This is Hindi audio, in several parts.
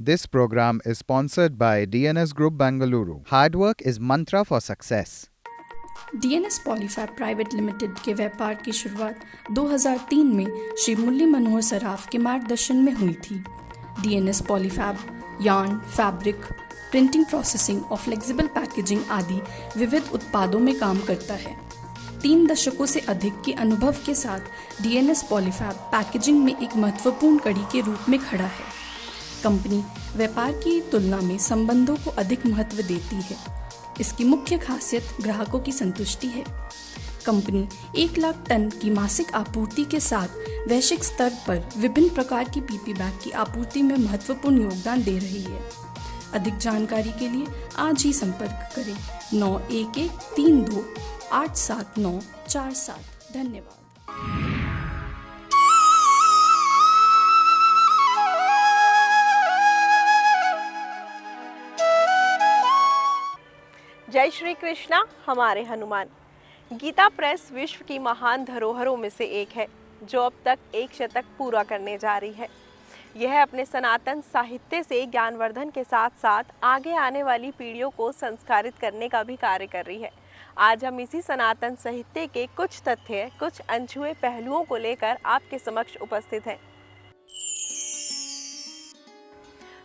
This program is sponsored by DNS Group Bangalore. Hard work is mantra for success. DNS Polyfab private limited के व्यापार की शुरुआत 2003 में श्री मुरली मनोहर सराफ के मार्गदर्शन में हुई थी। DNS Polyfab yarn, fabric, printing, processing और फ्लेक्सिबल पैकेजिंग आदि विविध उत्पादों में काम करता है। 3 दशकों से अधिक के अनुभव के साथ DNS पॉलीफैब पैकेजिंग में एक महत्वपूर्ण कड़ी के रूप में खड़ा है। कंपनी व्यापार की तुलना में संबंधों को अधिक महत्व देती है। इसकी मुख्य खासियत ग्राहकों की संतुष्टि है। कंपनी 1 लाख टन की मासिक आपूर्ति के साथ वैश्विक स्तर पर विभिन्न प्रकार की PP बैग की आपूर्ति में महत्वपूर्ण योगदान दे रही है। अधिक जानकारी के लिए आज ही संपर्क करें 9132874947। धन्यवाद। जय श्री कृष्णा। हमारे हनुमान। गीता प्रेस विश्व की महान धरोहरों में से एक है जो अब तक 1 शतक पूरा करने जा रही है। यह अपने सनातन साहित्य से ज्ञानवर्धन के साथ साथ आगे आने वाली पीढ़ियों को संस्कारित करने का भी कार्य कर रही है। आज हम इसी सनातन साहित्य के कुछ तथ्य, कुछ अनछुए पहलुओं को लेकर आपके समक्ष उपस्थित हैं।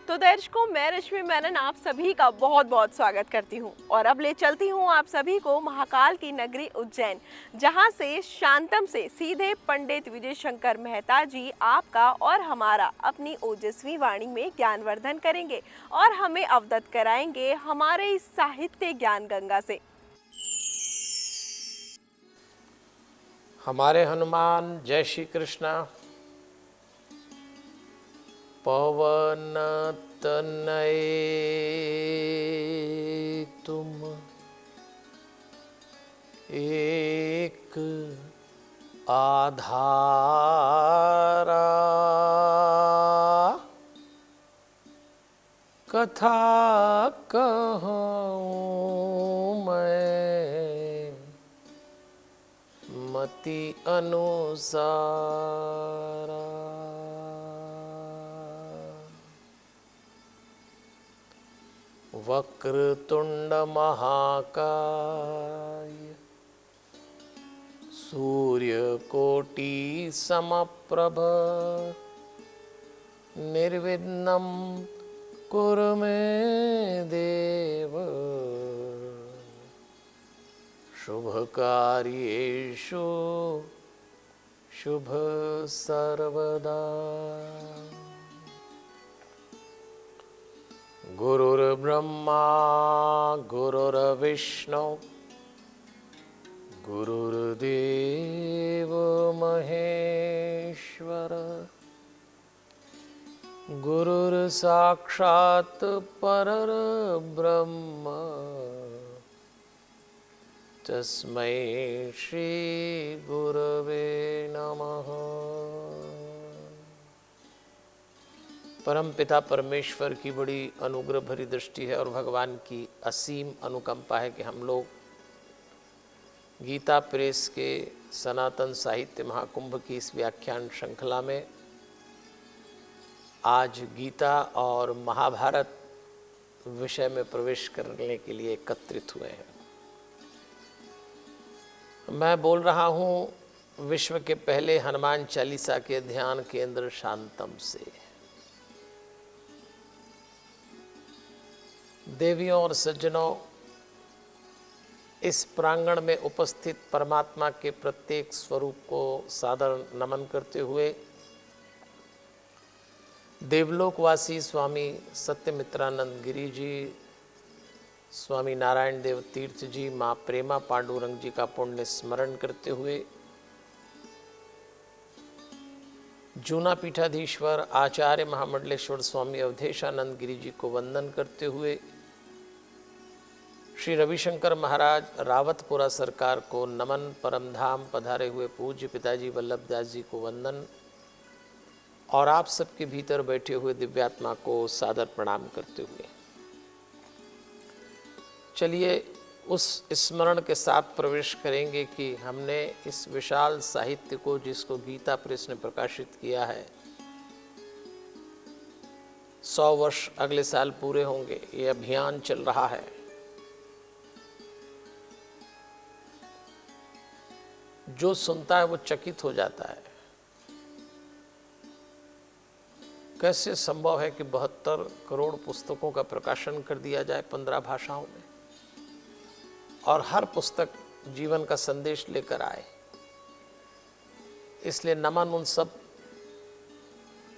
तो दर्शकों, मैं रश्मि मेनन आप सभी का बहुत बहुत स्वागत करती हूं और अब ले चलती हूं आप सभी को महाकाल की नगरी उज्जैन, जहां से शांतम से सीधे पंडित विजय शंकर मेहता जी आपका और हमारा अपनी ओजस्वी वाणी में ज्ञानवर्धन करेंगे और हमें अवगत कराएंगे हमारे इस साहित्य ज्ञान गंगा से। हमारे हनुमान। जय श्री कृष्णा। पवन तनय तुम एक आधारा, कथा कहूँ मैं मति अनुसारा। वक्रतुंड महाकाय सूर्यकोटि समप्रभ निर्विघ्नं कुरु मे देव शुभकार्येषु शुभ सर्वदा। गुरुर्ब्रह्मा गुरुर्विष्णु गुरुर्देव महेश्वर गुरुर्साक्षात् परब्रह्म तस्मै श्री गुरवे नमः। परम पिता परमेश्वर की बड़ी अनुग्रह भरी दृष्टि है और भगवान की असीम अनुकंपा है कि हम लोग गीता प्रेस के सनातन साहित्य महाकुंभ की इस व्याख्यान श्रृंखला में आज गीता और महाभारत विषय में प्रवेश करने के लिए एकत्रित हुए हैं। मैं बोल रहा हूँ विश्व के पहले हनुमान चालीसा के ध्यान केंद्र शांतम से। देवियों और सज्जनों, इस प्रांगण में उपस्थित परमात्मा के प्रत्येक स्वरूप को सादर नमन करते हुए देवलोकवासी स्वामी सत्यमित्रानंद गिरी जी, स्वामी नारायण देव तीर्थ जी, माँ प्रेमा पांडुरंग जी का पुण्य स्मरण करते हुए जूना पीठाधीश्वर आचार्य महामंडलेश्वर स्वामी अवधेशानंद गिरी जी को वंदन करते हुए श्री रविशंकर महाराज रावतपुरा सरकार को नमन, परमधाम पधारे हुए पूज्य पिताजी वल्लभदास जी को वंदन और आप सबके भीतर बैठे हुए दिव्यात्मा को सादर प्रणाम करते हुए चलिए उस स्मरण के साथ प्रवेश करेंगे कि हमने इस विशाल साहित्य को, जिसको गीता प्रेस ने प्रकाशित किया है, 100 वर्ष अगले साल पूरे होंगे, ये अभियान चल रहा है। जो सुनता है वो चकित हो जाता है। कैसे संभव है कि 72 करोड़ पुस्तकों का प्रकाशन कर दिया जाए 15 भाषाओं में, और हर पुस्तक जीवन का संदेश लेकर आए। इसलिए नमन उन सब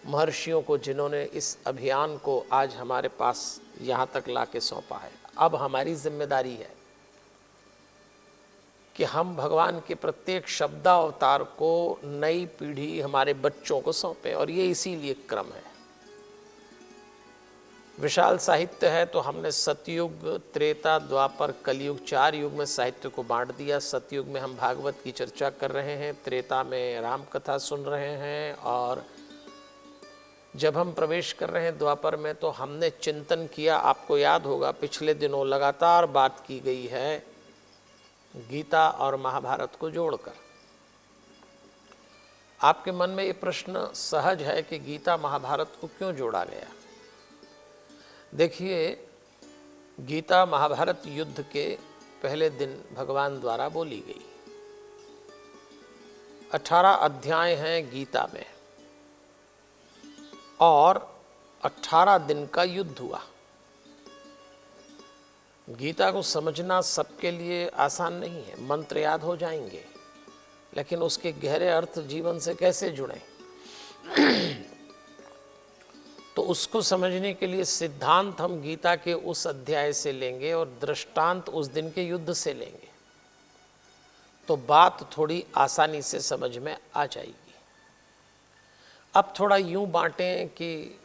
महर्षियों को जिन्होंने इस अभियान को आज हमारे पास यहाँ तक लाके सौंपा है। अब हमारी जिम्मेदारी है कि हम भगवान के प्रत्येक शब्दावतार को नई पीढ़ी, हमारे बच्चों को सौंपें, और ये इसीलिए क्रम है। विशाल साहित्य है तो हमने सतयुग, त्रेता, द्वापर, कलयुग 4 युग में साहित्य को बांट दिया। सतयुग में हम भागवत की चर्चा कर रहे हैं, त्रेता में राम कथा सुन रहे हैं, और जब हम प्रवेश कर रहे हैं द्वापर में तो हमने चिंतन किया। आपको याद होगा पिछले दिनों लगातार बात की गई है गीता और महाभारत को जोड़कर। आपके मन में ये प्रश्न सहज है कि गीता महाभारत को क्यों जोड़ा गया। देखिए, गीता महाभारत युद्ध के पहले दिन भगवान द्वारा बोली गई। 18 अध्याय हैं गीता में, और 18 दिन का युद्ध हुआ। गीता को समझना सबके लिए आसान नहीं है। मंत्र याद हो जाएंगे, लेकिन उसके गहरे अर्थ जीवन से कैसे जुड़ें तो उसको समझने के लिए सिद्धांत हम गीता के उस अध्याय से लेंगे और दृष्टांत उस दिन के युद्ध से लेंगे, तो बात थोड़ी आसानी से समझ में आ जाएगी। अब थोड़ा यूं बांटें कि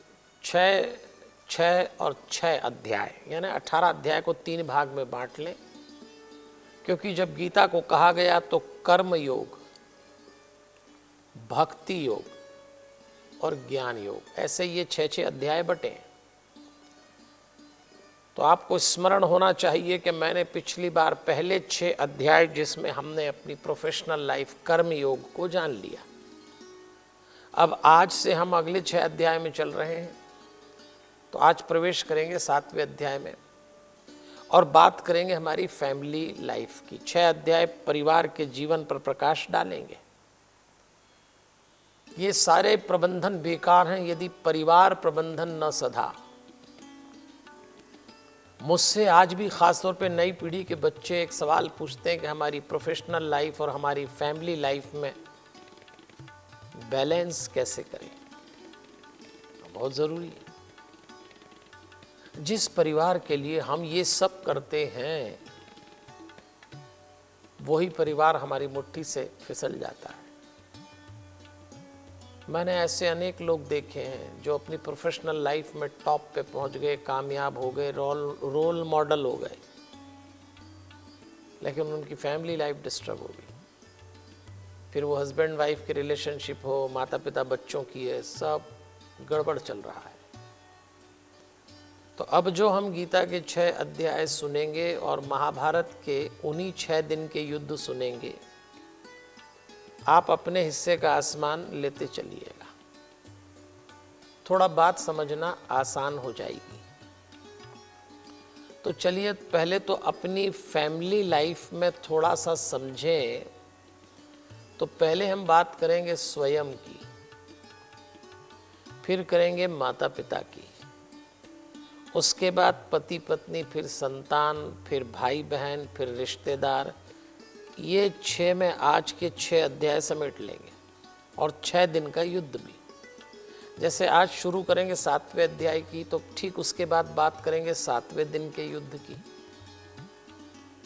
6 और 6 अध्याय, यानी 18 अध्याय को 3 भाग में बांट लें, क्योंकि जब गीता को कहा गया तो कर्म योग, भक्ति योग और ज्ञान योग, ऐसे ये 6 अध्याय बटे। तो आपको स्मरण होना चाहिए कि मैंने पिछली बार पहले 6 अध्याय, जिसमें हमने अपनी प्रोफेशनल लाइफ कर्म योग को जान लिया, अब आज से हम अगले 6 अध्याय में चल रहे हैं। तो आज प्रवेश करेंगे 7वें अध्याय में और बात करेंगे हमारी फैमिली लाइफ की। 6 अध्याय परिवार के जीवन पर प्रकाश डालेंगे। ये सारे प्रबंधन बेकार हैं यदि परिवार प्रबंधन न सधा। मुझसे आज भी खासतौर पे नई पीढ़ी के बच्चे एक सवाल पूछते हैं कि हमारी प्रोफेशनल लाइफ और हमारी फैमिली लाइफ में बैलेंस कैसे करें। बहुत ज़रूरी है। जिस परिवार के लिए हम ये सब करते हैं, वही परिवार हमारी मुट्ठी से फिसल जाता है। मैंने ऐसे अनेक लोग देखे हैं जो अपनी प्रोफेशनल लाइफ में टॉप पे पहुंच गए, कामयाब हो गए, रोल मॉडल हो गए, लेकिन उनकी फैमिली लाइफ डिस्टर्ब हो गई। फिर वो हस्बैंड वाइफ की रिलेशनशिप हो, माता पिता बच्चों की है, सब गड़बड़ चल रहा है। तो अब जो हम गीता के 6 अध्याय सुनेंगे और महाभारत के उन्हीं 6 दिन के युद्ध सुनेंगे, आप अपने हिस्से का आसमान लेते चलिएगा। थोड़ा बात समझना आसान हो जाएगी। तो चलिए पहले तो अपनी फैमिली लाइफ में थोड़ा सा समझें। तो पहले हम बात करेंगे स्वयं की, फिर करेंगे माता पिता की, उसके बाद पति पत्नी, फिर संतान, फिर भाई बहन, फिर रिश्तेदार। ये 6 में आज के 6 अध्याय समेट लेंगे और 6 दिन का युद्ध भी। जैसे आज शुरू करेंगे 7वें अध्याय की, तो ठीक उसके बाद बात करेंगे 7वें दिन के युद्ध की,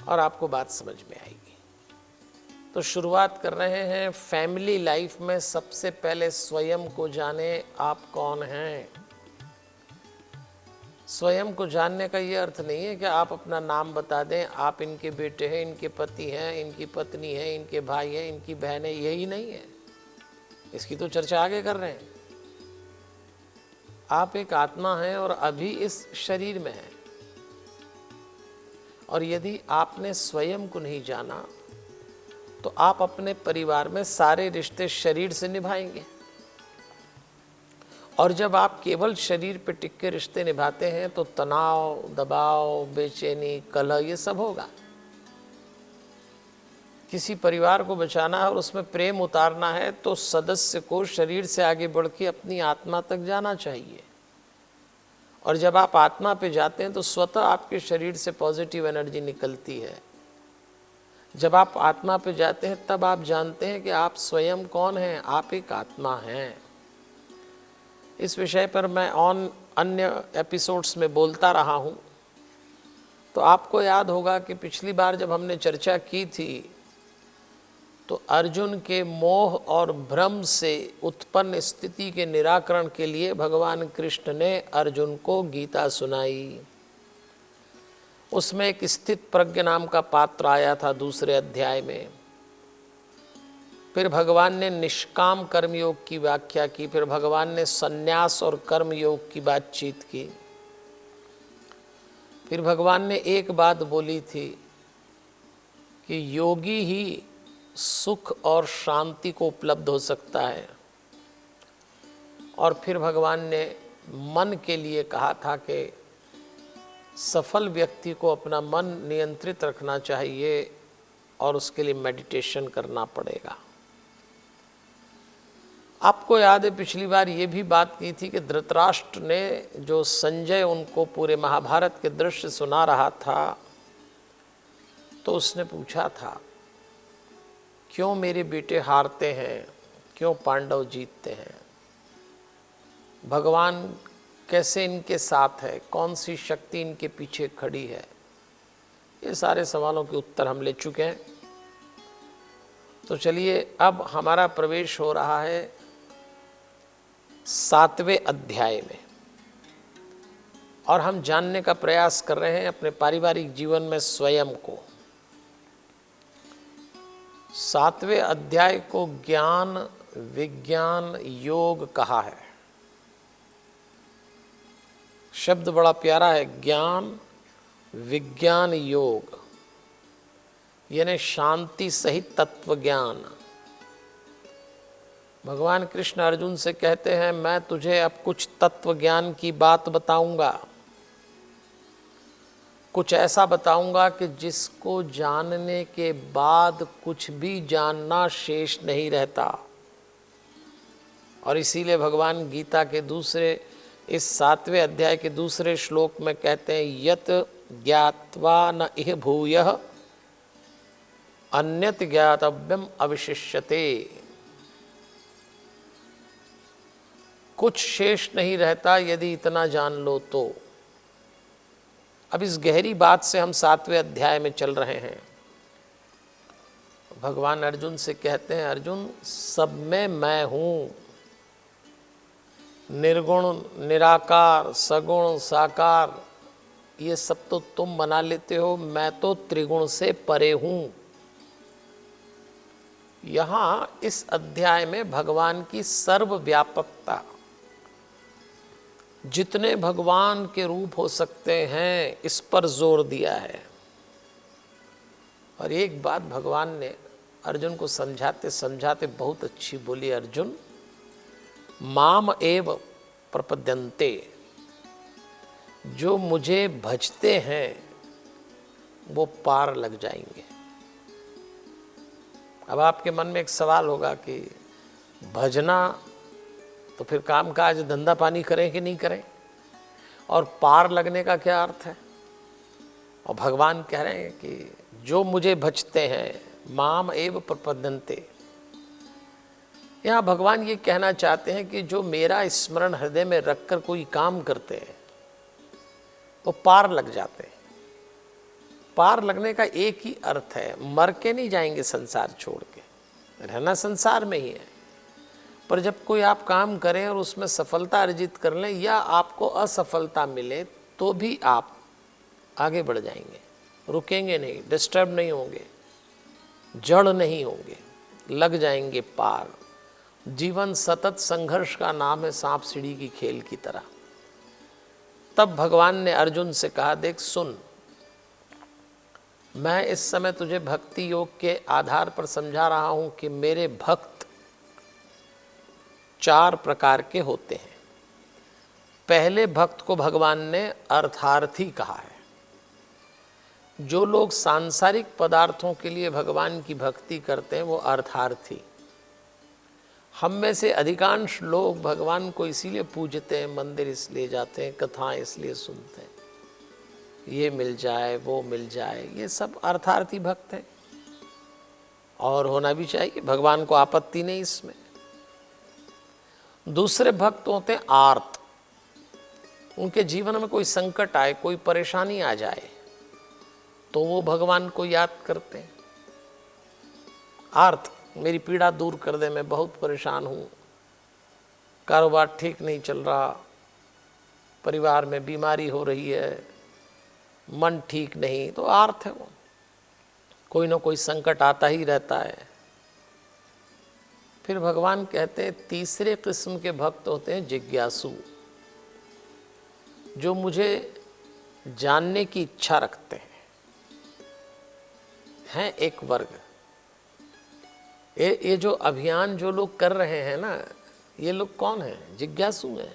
और आपको बात समझ में आएगी। तो शुरुआत कर रहे हैं फैमिली लाइफ में। सबसे पहले स्वयं को जाने, आप कौन हैं। स्वयं को जानने का ये अर्थ नहीं है कि आप अपना नाम बता दें, आप इनके बेटे हैं, इनके पति हैं, इनकी पत्नी है, इनके भाई हैं, इनकी बहन है, यही नहीं है। इसकी तो चर्चा आगे कर रहे हैं। आप एक आत्मा हैं और अभी इस शरीर में हैं, और यदि आपने स्वयं को नहीं जाना तो आप अपने परिवार में सारे रिश्ते शरीर से निभाएंगे, और जब आप केवल शरीर पे टिक के रिश्ते निभाते हैं तो तनाव, दबाव, बेचैनी, कलह ये सब होगा। किसी परिवार को बचाना है और उसमें प्रेम उतारना है तो सदस्य को शरीर से आगे बढ़ के अपनी आत्मा तक जाना चाहिए। और जब आप आत्मा पे जाते हैं तो स्वतः आपके शरीर से पॉजिटिव एनर्जी निकलती है। जब आप आत्मा पे जाते हैं तब आप जानते हैं कि आप स्वयं कौन हैं, आप एक आत्मा हैं। इस विषय पर मैं अन्य एपिसोड्स में बोलता रहा हूँ। तो आपको याद होगा कि पिछली बार जब हमने चर्चा की थी तो अर्जुन के मोह और भ्रम से उत्पन्न स्थिति के निराकरण के लिए भगवान कृष्ण ने अर्जुन को गीता सुनाई। उसमें एक स्थित प्रज्ञ नाम का पात्र आया था दूसरे अध्याय में। फिर भगवान ने निष्काम कर्मयोग की व्याख्या की, फिर भगवान ने संन्यास और कर्म योग की बातचीत की। फिर भगवान ने एक बात बोली थी कि योगी ही सुख और शांति को उपलब्ध हो सकता है। और फिर भगवान ने मन के लिए कहा था कि सफल व्यक्ति को अपना मन नियंत्रित रखना चाहिए और उसके लिए मेडिटेशन करना पड़ेगा। आपको याद है पिछली बार ये भी बात की थी कि धृतराष्ट्र ने जो संजय उनको पूरे महाभारत के दृश्य सुना रहा था तो उसने पूछा था, क्यों मेरे बेटे हारते हैं, क्यों पांडव जीतते हैं, भगवान कैसे इनके साथ है, कौन सी शक्ति इनके पीछे खड़ी है। ये सारे सवालों के उत्तर हम ले चुके हैं। तो चलिए अब हमारा प्रवेश हो रहा है 7वें अध्याय में और हम जानने का प्रयास कर रहे हैं अपने पारिवारिक जीवन में स्वयं को। 7वें अध्याय को ज्ञान विज्ञान योग कहा है। शब्द बड़ा प्यारा है, ज्ञान विज्ञान योग, यानी शांति सहित तत्व ज्ञान। भगवान कृष्ण अर्जुन से कहते हैं, मैं तुझे अब कुछ तत्व ज्ञान की बात बताऊंगा, कुछ ऐसा बताऊंगा कि जिसको जानने के बाद कुछ भी जानना शेष नहीं रहता। और इसीलिए भगवान गीता के दूसरे इस 7वें अध्याय के दूसरे श्लोक में कहते हैं, यत ज्ञात्वा न इह भूयः अन्यत ज्ञातव्यम अविशिष्यते। कुछ शेष नहीं रहता यदि इतना जान लो तो। अब इस गहरी बात से हम 7वें अध्याय में चल रहे हैं। भगवान अर्जुन से कहते हैं, अर्जुन सब में मैं हूं, निर्गुण निराकार सगुण साकार ये सब तो तुम बना लेते हो, मैं तो त्रिगुण से परे हूं। यहां इस अध्याय में भगवान की सर्वव्यापकता, जितने भगवान के रूप हो सकते हैं इस पर जोर दिया है। और एक बात भगवान ने अर्जुन को समझाते समझाते बहुत अच्छी बोली, अर्जुन माम एव प्रपद्यन्ते, जो मुझे भजते हैं वो पार लग जाएंगे। अब आपके मन में एक सवाल होगा कि भजना तो फिर काम काज धंधा पानी करें कि नहीं करें, और पार लगने का क्या अर्थ है। और भगवान कह रहे हैं कि जो मुझे भजते हैं, माम एव प्रपद्यन्ते। यहाँ भगवान ये कहना चाहते हैं कि जो मेरा स्मरण हृदय में रखकर कोई काम करते हैं वो पार लग जाते हैं। पार लगने का एक ही अर्थ है, मर के नहीं जाएंगे संसार छोड़ के, रहना संसार में ही है। पर जब कोई आप काम करें और उसमें सफलता अर्जित कर लें या आपको असफलता मिले तो भी आप आगे बढ़ जाएंगे, रुकेंगे नहीं, डिस्टर्ब नहीं होंगे, जड़ नहीं होंगे, लग जाएंगे पार। जीवन सतत संघर्ष का नाम है, सांप सीढ़ी की खेल की तरह। तब भगवान ने अर्जुन से कहा, देख सुन, मैं इस समय तुझे भक्ति योग के आधार पर समझा रहा हूं कि मेरे भक्त 4 प्रकार के होते हैं। पहले भक्त को भगवान ने अर्थार्थी कहा है। जो लोग सांसारिक पदार्थों के लिए भगवान की भक्ति करते हैं वो अर्थार्थी। हम में से अधिकांश लोग भगवान को इसीलिए पूजते हैं, मंदिर इसलिए जाते हैं, कथाएं इसलिए सुनते हैं, ये मिल जाए वो मिल जाए, ये सब अर्थार्थी भक्त हैं और होना भी चाहिए, भगवान को आपत्ति नहीं इसमें। दूसरे भक्त होते हैं आर्त। उनके जीवन में कोई संकट आए, कोई परेशानी आ जाए तो वो भगवान को याद करते हैं। आर्त, मेरी पीड़ा दूर कर दे, मैं बहुत परेशान हूँ, कारोबार ठीक नहीं चल रहा, परिवार में बीमारी हो रही है, मन ठीक नहीं, तो आर्त है वो। कोई ना कोई संकट आता ही रहता है। फिर भगवान कहते हैं तीसरे किस्म के भक्त होते हैं जिज्ञासु, जो मुझे जानने की इच्छा रखते हैं एक वर्ग। ये जो अभियान जो लोग कर रहे हैं ना, ये लोग कौन हैं? जिज्ञासु हैं,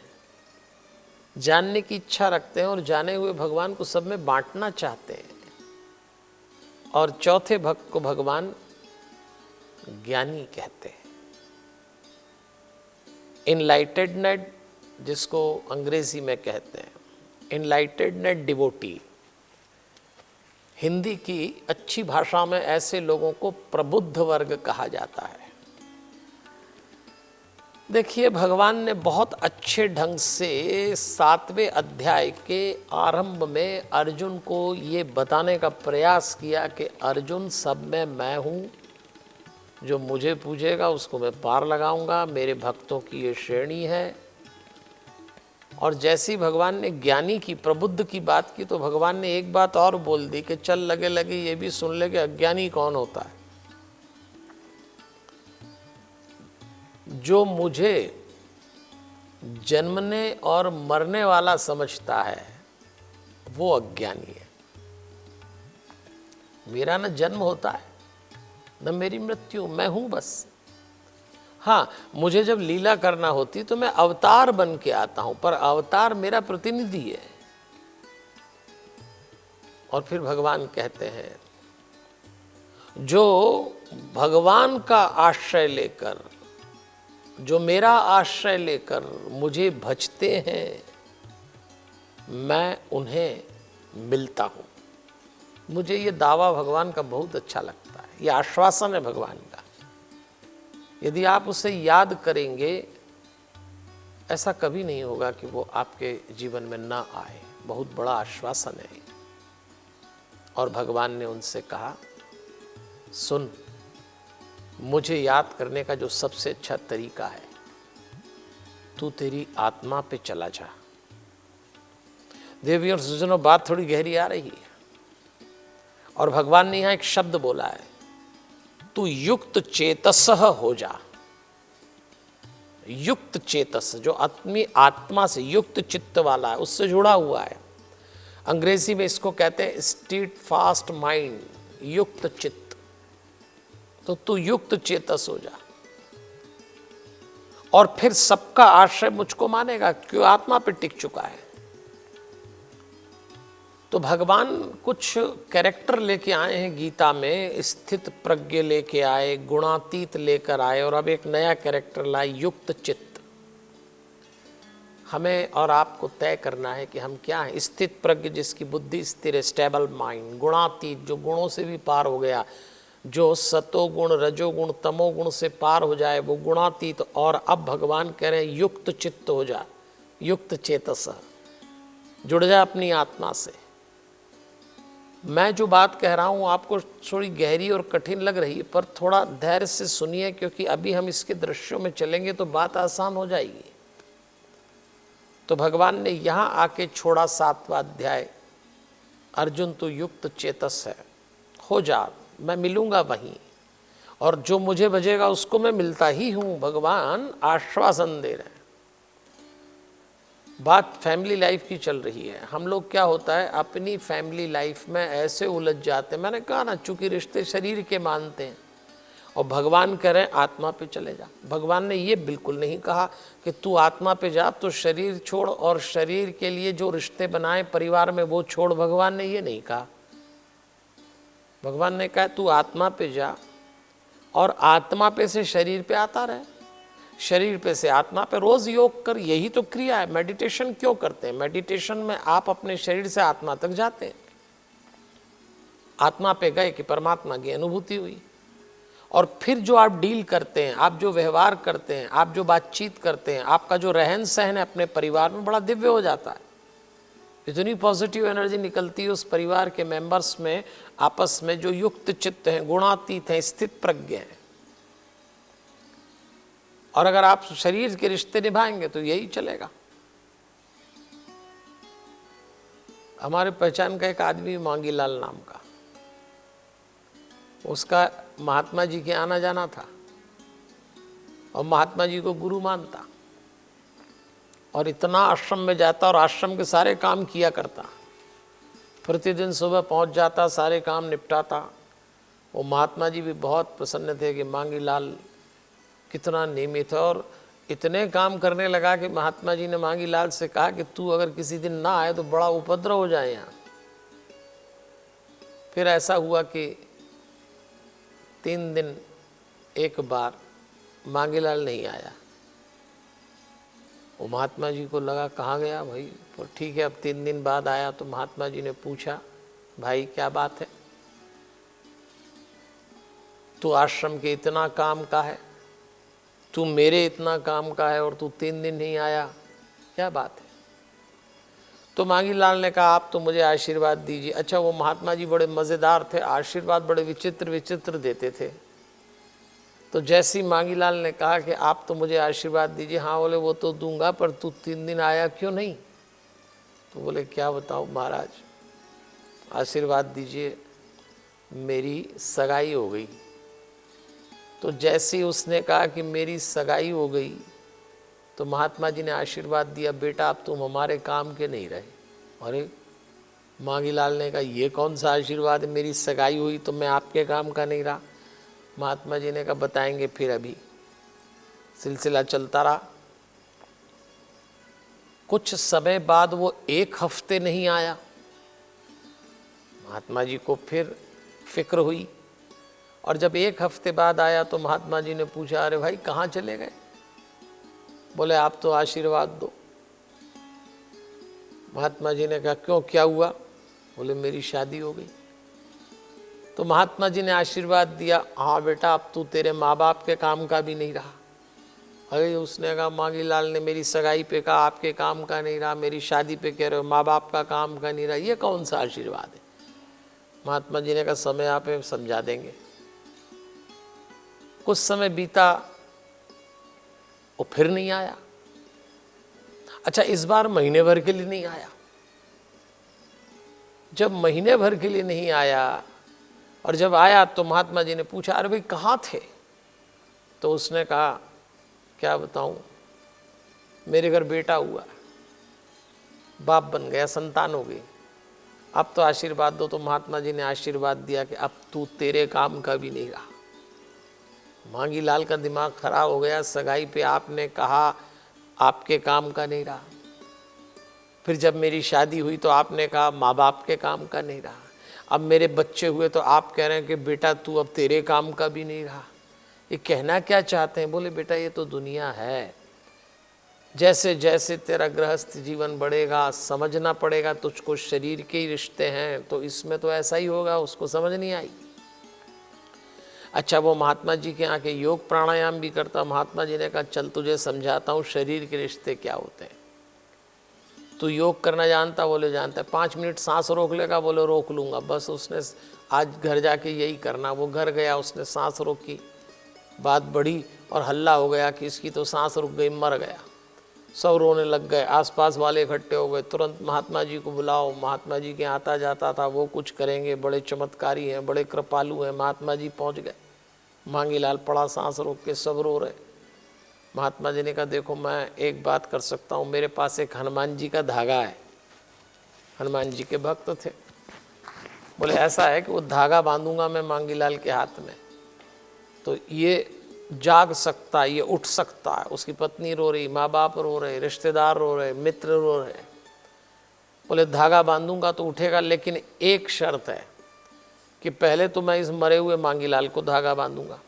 जानने की इच्छा रखते हैं और जाने हुए भगवान को सब में बांटना चाहते हैं। और चौथे भक्त को भगवान ज्ञानी कहते हैं, इनलाइटेडनेड, जिसको अंग्रेजी में कहते हैं इनलाइटेडनेड डिवोटी। हिंदी की अच्छी भाषा में ऐसे लोगों को प्रबुद्ध वर्ग कहा जाता है। देखिए, भगवान ने बहुत अच्छे ढंग से 7वें अध्याय के आरंभ में अर्जुन को ये बताने का प्रयास किया कि अर्जुन, सब में मैं हूँ, जो मुझे पूजेगा उसको मैं पार लगाऊंगा, मेरे भक्तों की ये श्रेणी है। और जैसी भगवान ने ज्ञानी की, प्रबुद्ध की बात की, तो भगवान ने एक बात और बोल दी कि चल लगे लगे ये भी सुन ले कि अज्ञानी कौन होता है। जो मुझे जन्मने और मरने वाला समझता है वो अज्ञानी है। मेरा न जन्म होता है न मेरी मृत्यु, मैं हूं बस। हाँ, मुझे जब लीला करना होती तो मैं अवतार बन के आता हूं, पर अवतार मेरा प्रतिनिधि है। और फिर भगवान कहते हैं जो भगवान का आश्रय लेकर, जो मेरा आश्रय लेकर मुझे भजते हैं, मैं उन्हें मिलता हूं। मुझे ये दावा भगवान का बहुत अच्छा लगता है, ये आश्वासन है भगवान का। यदि आप उसे याद करेंगे, ऐसा कभी नहीं होगा कि वो आपके जीवन में ना आए। बहुत बड़ा आश्वासन है। और भगवान ने उनसे कहा, सुन, मुझे याद करने का जो सबसे अच्छा तरीका है, तू तेरी आत्मा पे चला जा। देवी और सज्जनों, बात थोड़ी गहरी आ रही है। और भगवान ने यहां एक शब्द बोला है, तू युक्त चेतस हो जा। युक्त चेतस, जो अपनी आत्मा से, युक्त चित्त वाला है, उससे जुड़ा हुआ है। अंग्रेजी में इसको कहते हैं स्टेट फास्ट माइंड, युक्त चित्त। तो तू युक्त चेतस हो जा और फिर सबका आश्रय मुझको मानेगा, क्यों? आत्मा पे टिक चुका है। तो भगवान कुछ कैरेक्टर लेके आए हैं गीता में, स्थित प्रज्ञ लेके आए, गुणातीत लेकर आए, और अब एक नया कैरेक्टर लाए, युक्त चित्त। हमें और आपको तय करना है कि हम क्या हैं। स्थित प्रज्ञ, जिसकी बुद्धि स्थिर है, स्टेबल माइंड। गुणातीत, जो गुणों से भी पार हो गया, जो सतोगुण, रजोगुण, तमोगुण से पार हो जाए, वो गुणातीत। और अब भगवान कह रहे हैं युक्त चित्त हो जा, युक्त चेतस, जुड़ जा अपनी आत्मा से। मैं जो बात कह रहा हूँ आपको थोड़ी गहरी और कठिन लग रही है, पर थोड़ा धैर्य से सुनिए, क्योंकि अभी हम इसके दृश्यों में चलेंगे तो बात आसान हो जाएगी। तो भगवान ने यहाँ आके छोड़ा 7वां अध्याय, अर्जुन तू युक्त चेतस है, हो जा, मैं मिलूंगा वहीं, और जो मुझे भजेगा उसको मैं मिलता ही हूँ। भगवान आश्वासन दे रहे हैं। बात फैमिली लाइफ की चल रही है। हम लोग क्या होता है, अपनी फैमिली लाइफ में ऐसे उलझ जाते हैं, मैंने कहा ना, चूंकि रिश्ते शरीर के मानते हैं और भगवान कह रहे हैं आत्मा पे चले जा। भगवान ने ये बिल्कुल नहीं कहा कि तू आत्मा पे जा, तो शरीर छोड़ और शरीर के लिए जो रिश्ते बनाए परिवार में वो छोड़। भगवान ने ये नहीं कहा। भगवान ने कहा तू आत्मा पे जा और आत्मा पे से शरीर पे आता रहे, शरीर पे से आत्मा पे रोज योग कर। यही तो क्रिया है। मेडिटेशन क्यों करते हैं? मेडिटेशन में आप अपने शरीर से आत्मा तक जाते हैं। आत्मा पे गए कि परमात्मा की अनुभूति हुई, और फिर जो आप डील करते हैं, आप जो व्यवहार करते हैं, आप जो बातचीत करते हैं, आपका जो रहन सहन है अपने परिवार में बड़ा दिव्य हो जाता है। इतनी पॉजिटिव एनर्जी निकलती है उस परिवार के मेंबर्स में, आपस में, जो युक्त चित्त हैं, गुणातीत हैं, स्थित प्रज्ञ हैं। और अगर आप शरीर के रिश्ते निभाएंगे तो यही चलेगा। हमारे पहचान का एक आदमी मांगीलाल नाम का, उसका महात्मा जी के आना जाना था और महात्मा जी को गुरु मानता, और इतना आश्रम में जाता और आश्रम के सारे काम किया करता। प्रतिदिन सुबह पहुंच जाता, सारे काम निपटाता। वो महात्मा जी भी बहुत प्रसन्न थे कि मांगीलाल कितना नियमित है, और इतने काम करने लगा कि महात्मा जी ने मांगीलाल से कहा कि तू अगर किसी दिन ना आए तो बड़ा उपद्रव हो जाए यहाँ। फिर ऐसा हुआ कि 3 दिन एक बार मांगीलाल नहीं आया। वो महात्मा जी को लगा कहाँ गया भाई, तो ठीक है अब 3 दिन बाद आया तो महात्मा जी ने पूछा भाई क्या बात है, तू आश्रम के इतना काम का है, तू मेरे इतना काम का है और तू 3 दिन नहीं आया, क्या बात है? तो मांगीलाल ने कहा आप तो मुझे आशीर्वाद दीजिए। अच्छा, वो महात्मा जी बड़े मज़ेदार थे, आशीर्वाद बड़े विचित्र विचित्र देते थे। तो जैसे ही मांगीलाल ने कहा कि आप तो मुझे आशीर्वाद दीजिए, हाँ बोले वो तो दूंगा, पर तू 3 दिन आया क्यों नहीं? तो बोले क्या बताऊँ महाराज, आशीर्वाद दीजिए, मेरी सगाई हो गई। तो जैसे ही उसने कहा कि मेरी सगाई हो गई तो महात्मा जी ने आशीर्वाद दिया बेटा अब तुम हमारे काम के नहीं रहे। अरे मांगीलाल ने कहा ये कौन सा आशीर्वाद है, मेरी सगाई हुई तो मैं आपके काम का नहीं रहा। महात्मा जी ने कहा बताएंगे फिर। अभी सिलसिला चलता रहा। कुछ समय बाद वो 1 हफ्ते नहीं आया। महात्मा जी को फिर फिक्र हुई, और जब 1 हफ्ते बाद आया तो महात्मा जी ने पूछा अरे भाई कहाँ चले गए? बोले आप तो आशीर्वाद दो। महात्मा जी ने कहा क्यों, क्या हुआ? बोले मेरी शादी हो गई। तो महात्मा जी ने आशीर्वाद दिया, हाँ बेटा अब तू तेरे माँ बाप के काम का भी नहीं रहा। अरे उसने कहा मांगीलाल ने मेरी सगाई पे कहा आपके काम का नहीं रहा, मेरी शादी पे कह रहे हो माँ बाप का काम का नहीं रहा, ये कौन सा आशीर्वाद है? महात्मा जी ने कहा समय आप समझा देंगे। कुछ समय बीता, वो फिर नहीं आया। अच्छा, इस बार महीने भर के लिए नहीं आया। जब महीने भर के लिए नहीं आया और जब आया तो महात्मा जी ने पूछा अरे भाई कहाँ थे? तो उसने कहा क्या बताऊं, मेरे घर बेटा हुआ, बाप बन गया, संतान हो गई, अब तो आशीर्वाद दो। तो महात्मा जी ने आशीर्वाद दिया कि अब तू तेरे काम का भी नहीं रहा। मांगीलाल का दिमाग खराब हो गया, सगाई पे आपने कहा आपके काम का नहीं रहा, फिर जब मेरी शादी हुई तो आपने कहा माँ बाप के काम का नहीं रहा, अब मेरे बच्चे हुए तो आप कह रहे हैं कि बेटा तू अब तेरे काम का भी नहीं रहा। ये कहना क्या चाहते हैं? बोले बेटा ये तो दुनिया है, जैसे जैसे तेरा गृहस्थ जीवन बढ़ेगा समझना पड़ेगा तुझको, शरीर के ही रिश्ते हैं तो इसमें तो ऐसा ही होगा। उसको समझ नहीं आई। अच्छा, वो महात्मा जी के यहाँ के योग प्राणायाम भी करता। महात्मा जी ने कहा चल तुझे समझाता हूँ शरीर के रिश्ते क्या होते हैं। तू योग करना जानता? बोले जानता है। 5 मिनट सांस रोक लेगा? बोले रोक लूँगा। बस उसने आज घर जाके यही करना। वो घर गया, उसने सांस रोकी, बात बढ़ी और हल्ला हो गया कि इसकी तो सांस रुक गई, मर गया। सब रोने लग गए, आसपास वाले इकट्ठे हो गए, तुरंत महात्मा जी को बुलाओ। महात्मा जी के आता जाता था, वो कुछ करेंगे, बड़े चमत्कारी हैं, बड़े कृपालु हैं। महात्मा जी पहुंच गए, मांगीलाल पड़ा सांस रोक के, सब रो रहे। महात्मा जी ने कहा देखो मैं एक बात कर सकता हूँ, मेरे पास एक हनुमान जी का धागा है। हनुमान जी के भक्त थे। बोले ऐसा है कि वो धागा बांधूंगा मैं मांगीलाल के हाथ में, तो ये जाग सकता है, ये उठ सकता है। उसकी पत्नी रो रही, माँ बाप रो रहे, रिश्तेदार रो रहे, मित्र रो रहे। बोले धागा बांधूंगा तो उठेगा, लेकिन एक शर्त है कि पहले तो मैं इस मरे हुए मांगीलाल को धागा बांधूंगा,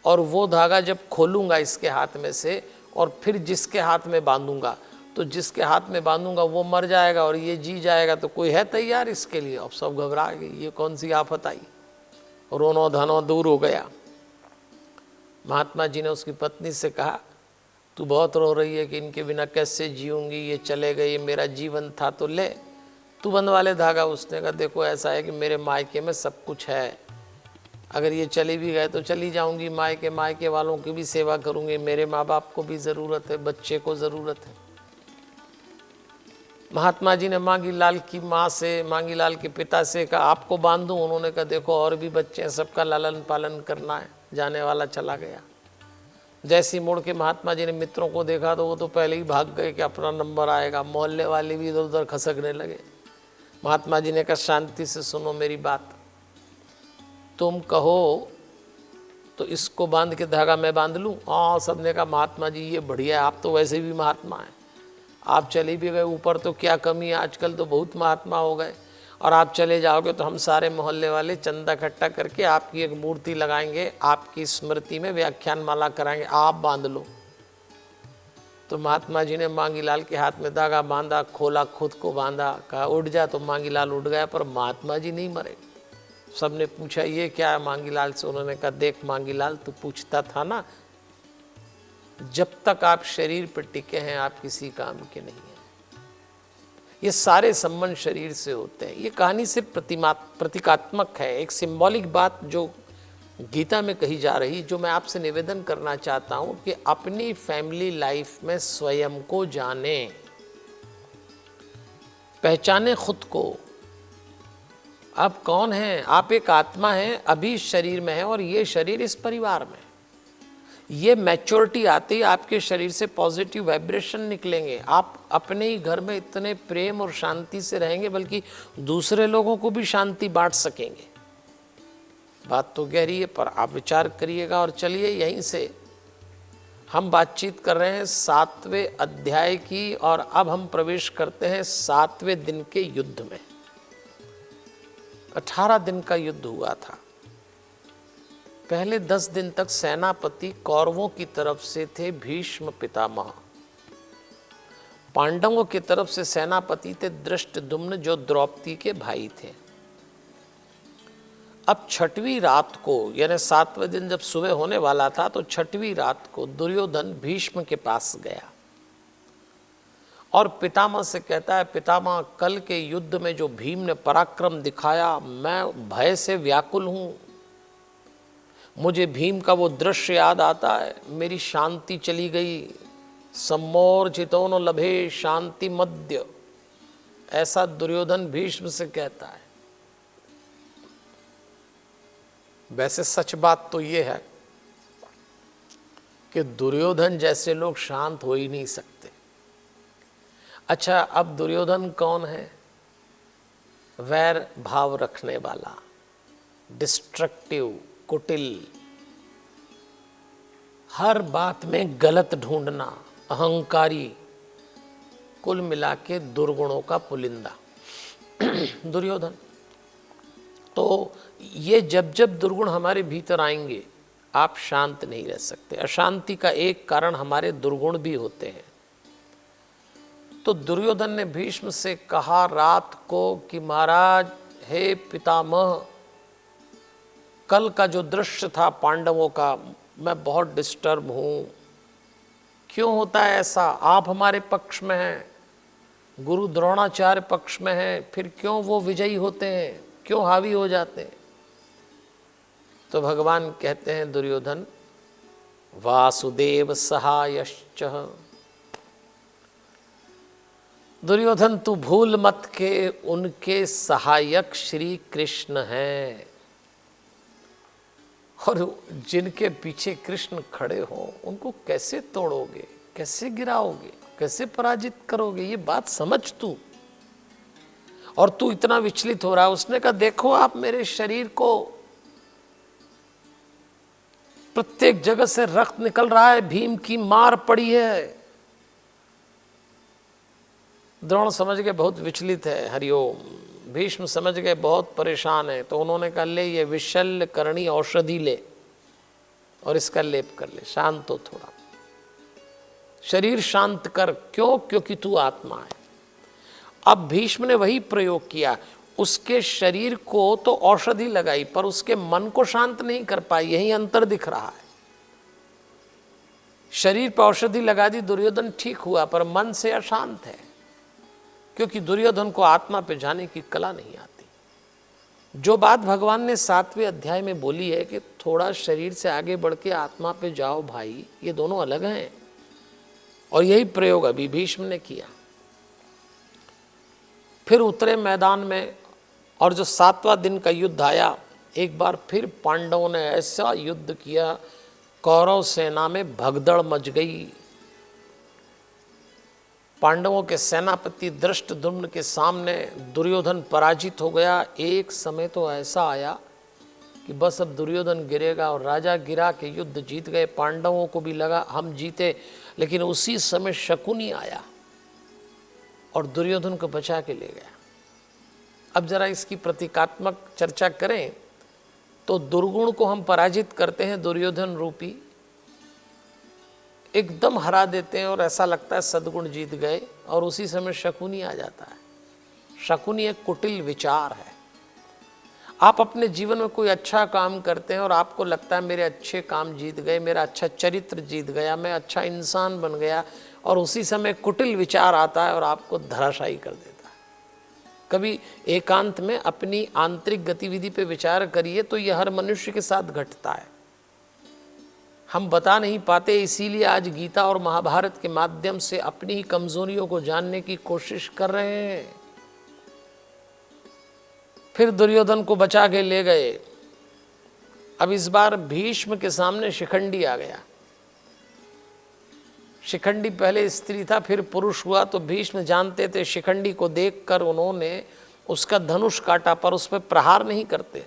और वो धागा जब खोलूंगा इसके हाथ में से और फिर जिसके हाथ में बांधूंगा, तो जिसके हाथ में बांधूंगा वो मर जाएगा और ये जी जाएगा। तो कोई है तैयार इसके लिए? अब सब घबरा गए, ये कौन सी आफत आई। रोनो धनो दूर हो गया। महात्मा जी ने उसकी पत्नी से कहा, तू बहुत रो रही है कि इनके बिना कैसे जीऊंगी, ये चले गए, ये मेरा जीवन था, तो ले तू बंधवा ले धागा। उसने कहा, देखो ऐसा है कि मेरे मायके में सब कुछ है, अगर ये चले भी गए तो चली जाऊंगी, मायके वालों की भी सेवा करूंगी, मेरे माँ बाप को भी ज़रूरत है, बच्चे को ज़रूरत है। महात्मा जी ने मांगीलाल की माँ से, मांगीलाल के पिता से कहा, आपको बांध दूं? उन्होंने कहा, देखो और भी बच्चे हैं, सबका लालन पालन करना है। जाने वाला चला गया। जैसी मुड़ के महात्मा जी ने मित्रों को देखा तो वो तो पहले ही भाग गए कि अपना नंबर आएगा। मोहल्ले वाले भी इधर उधर खसकने लगे। महात्मा जी ने कहा, शांति से सुनो मेरी बात, तुम कहो तो इसको बांध के धागा मैं बांध लूँ? हाँ, सबने कहा, महात्मा जी ये बढ़िया है, आप तो वैसे भी महात्मा हैं, आप चले भी गए ऊपर तो क्या कमी है, आजकल तो बहुत महात्मा हो गए, और आप चले जाओगे तो हम सारे मोहल्ले वाले चंदा इकट्ठा करके आपकी एक मूर्ति लगाएंगे, आपकी स्मृति में व्याख्यान माला कराएंगे, आप बांध लो। तो महात्मा जी ने मांगीलाल के हाथ में धागा बांधा, खोला, खुद को बांधा, कहा उठ जा, तो मांगीलाल उठ गया, पर महात्मा जी नहीं मरे। सबने पूछा ये क्या है मांगीलाल से? उन्होंने कहा, देख मांगीलाल, तू पूछता था ना, जब तक आप शरीर पर टिके हैं आप किसी काम के नहीं हैं। ये सारे संबंध शरीर से होते हैं। ये कहानी से प्रतीकात्मक है, एक सिंबॉलिक बात जो गीता में कही जा रही, जो मैं आपसे निवेदन करना चाहता हूं कि अपनी फैमिली लाइफ में स्वयं को जाने, पहचाने खुद को। आप कौन हैं? आप एक आत्मा हैं, अभी शरीर में है, और ये शरीर इस परिवार में। ये मैच्योरिटी आते ही आपके शरीर से पॉजिटिव वाइब्रेशन निकलेंगे। आप अपने ही घर में इतने प्रेम और शांति से रहेंगे, बल्कि दूसरे लोगों को भी शांति बांट सकेंगे। बात तो गहरी है, पर आप विचार करिएगा। और चलिए, यहीं से हम बातचीत कर रहे हैं 7वें अध्याय की, और अब हम प्रवेश करते हैं 7वें दिन के युद्ध में। 18 दिन का युद्ध हुआ था। पहले 10 दिन तक सेनापति कौरवों की तरफ से थे भीष्म पितामह, पांडवों की तरफ से सेनापति थे धृष्टद्युम्न, जो द्रौपदी के भाई थे। अब 6वीं रात को, यानी 7वें दिन जब सुबह होने वाला था, तो 6वीं रात को दुर्योधन भीष्म के पास गया और पितामह से कहता है, पितामह, कल के युद्ध में जो भीम ने पराक्रम दिखाया, मैं भय से व्याकुल हूं। मुझे भीम का वो दृश्य याद आता है, मेरी शांति चली गई। सम्मोर्चितो न लभे शांति मध्य, ऐसा दुर्योधन भीष्म से कहता है। वैसे सच बात तो ये है कि दुर्योधन जैसे लोग शांत हो ही नहीं सकते। अच्छा, अब दुर्योधन कौन है? वैर भाव रखने वाला, डिस्ट्रक्टिव, कुटिल, हर बात में गलत ढूंढना, अहंकारी, कुल मिला के दुर्गुणों का पुलिंदा दुर्योधन। तो ये जब जब दुर्गुण हमारे भीतर आएंगे, आप शांत नहीं रह सकते। अशांति का एक कारण हमारे दुर्गुण भी होते हैं। तो दुर्योधन ने भीष्म से कहा रात को कि महाराज, हे पितामह, कल का जो दृश्य था पांडवों का, मैं बहुत डिस्टर्ब हूं। क्यों होता है ऐसा? आप हमारे पक्ष में हैं, गुरु द्रोणाचार्य पक्ष में हैं, फिर क्यों वो विजयी होते हैं, क्यों हावी हो जाते हैं? तो भगवान कहते हैं, दुर्योधन, वासुदेव सहायश्च। दुर्योधन, तू भूल मत के उनके सहायक श्री कृष्ण हैं, और जिनके पीछे कृष्ण खड़े हो उनको कैसे तोड़ोगे, कैसे गिराओगे, कैसे पराजित करोगे? ये बात समझ तू। और तू इतना विचलित हो रहा है। उसने कहा, देखो आप मेरे शरीर को प्रत्येक जगह से रक्त निकल रहा है, भीम की मार पड़ी है। द्रोण समझ गए बहुत विचलित है, हरिओम। भीष्म समझ गए बहुत परेशान है, तो उन्होंने कहा ले ये विशल्य करणी औषधि ले और इसका लेप कर ले, शांत हो थोड़ा, शरीर शांत कर। क्यों? क्योंकि तू आत्मा है। अब भीष्म ने वही प्रयोग किया, उसके शरीर को तो औषधि लगाई पर उसके मन को शांत नहीं कर पाई। यही अंतर दिख रहा है। शरीर पर औषधि लगा दी, दुर्योधन ठीक हुआ, पर मन से अशांत है, क्योंकि दुर्योधन को आत्मा पे जाने की कला नहीं आती। जो बात भगवान ने 7वें अध्याय में बोली है कि थोड़ा शरीर से आगे बढ़ के आत्मा पे जाओ भाई, ये दोनों अलग हैं। और यही प्रयोग अभी भीष्म ने किया। फिर उतरे मैदान में, और जो 7वां दिन का युद्ध आया, एक बार फिर पांडवों ने ऐसा युद्ध किया, कौरव सेना में भगदड़ मच गई। पांडवों के सेनापति धृष्टद्युम्न के सामने दुर्योधन पराजित हो गया। एक समय तो ऐसा आया कि बस अब दुर्योधन गिरेगा, और राजा गिरा के युद्ध जीत गए। पांडवों को भी लगा हम जीते, लेकिन उसी समय शकुनी आया और दुर्योधन को बचा के ले गया। अब जरा इसकी प्रतीकात्मक चर्चा करें तो दुर्गुण को हम पराजित करते हैं, दुर्योधन रूपी एकदम हरा देते हैं, और ऐसा लगता है सद्गुण जीत गए, और उसी समय शकुनी आ जाता है। शकुनी एक कुटिल विचार है। आप अपने जीवन में कोई अच्छा काम करते हैं और आपको लगता है मेरे अच्छे काम जीत गए, मेरा अच्छा चरित्र जीत गया, मैं अच्छा इंसान बन गया, और उसी समय कुटिल विचार आता है और आपको धराशायी कर देता है। कभी एकांत में अपनी आंतरिक गतिविधि पे विचार करिए, तो यह हर मनुष्य के साथ घटता है। हम बता नहीं पाते, इसीलिए आज गीता और महाभारत के माध्यम से अपनी ही कमजोरियों को जानने की कोशिश कर रहे हैं। फिर दुर्योधन को बचा के ले गए। अब इस बार भीष्म के सामने शिखंडी आ गया। शिखंडी पहले स्त्री था, फिर पुरुष हुआ, तो भीष्म जानते थे शिखंडी को देखकर उन्होंने उसका धनुष काटा, पर उस पर प्रहार नहीं करते।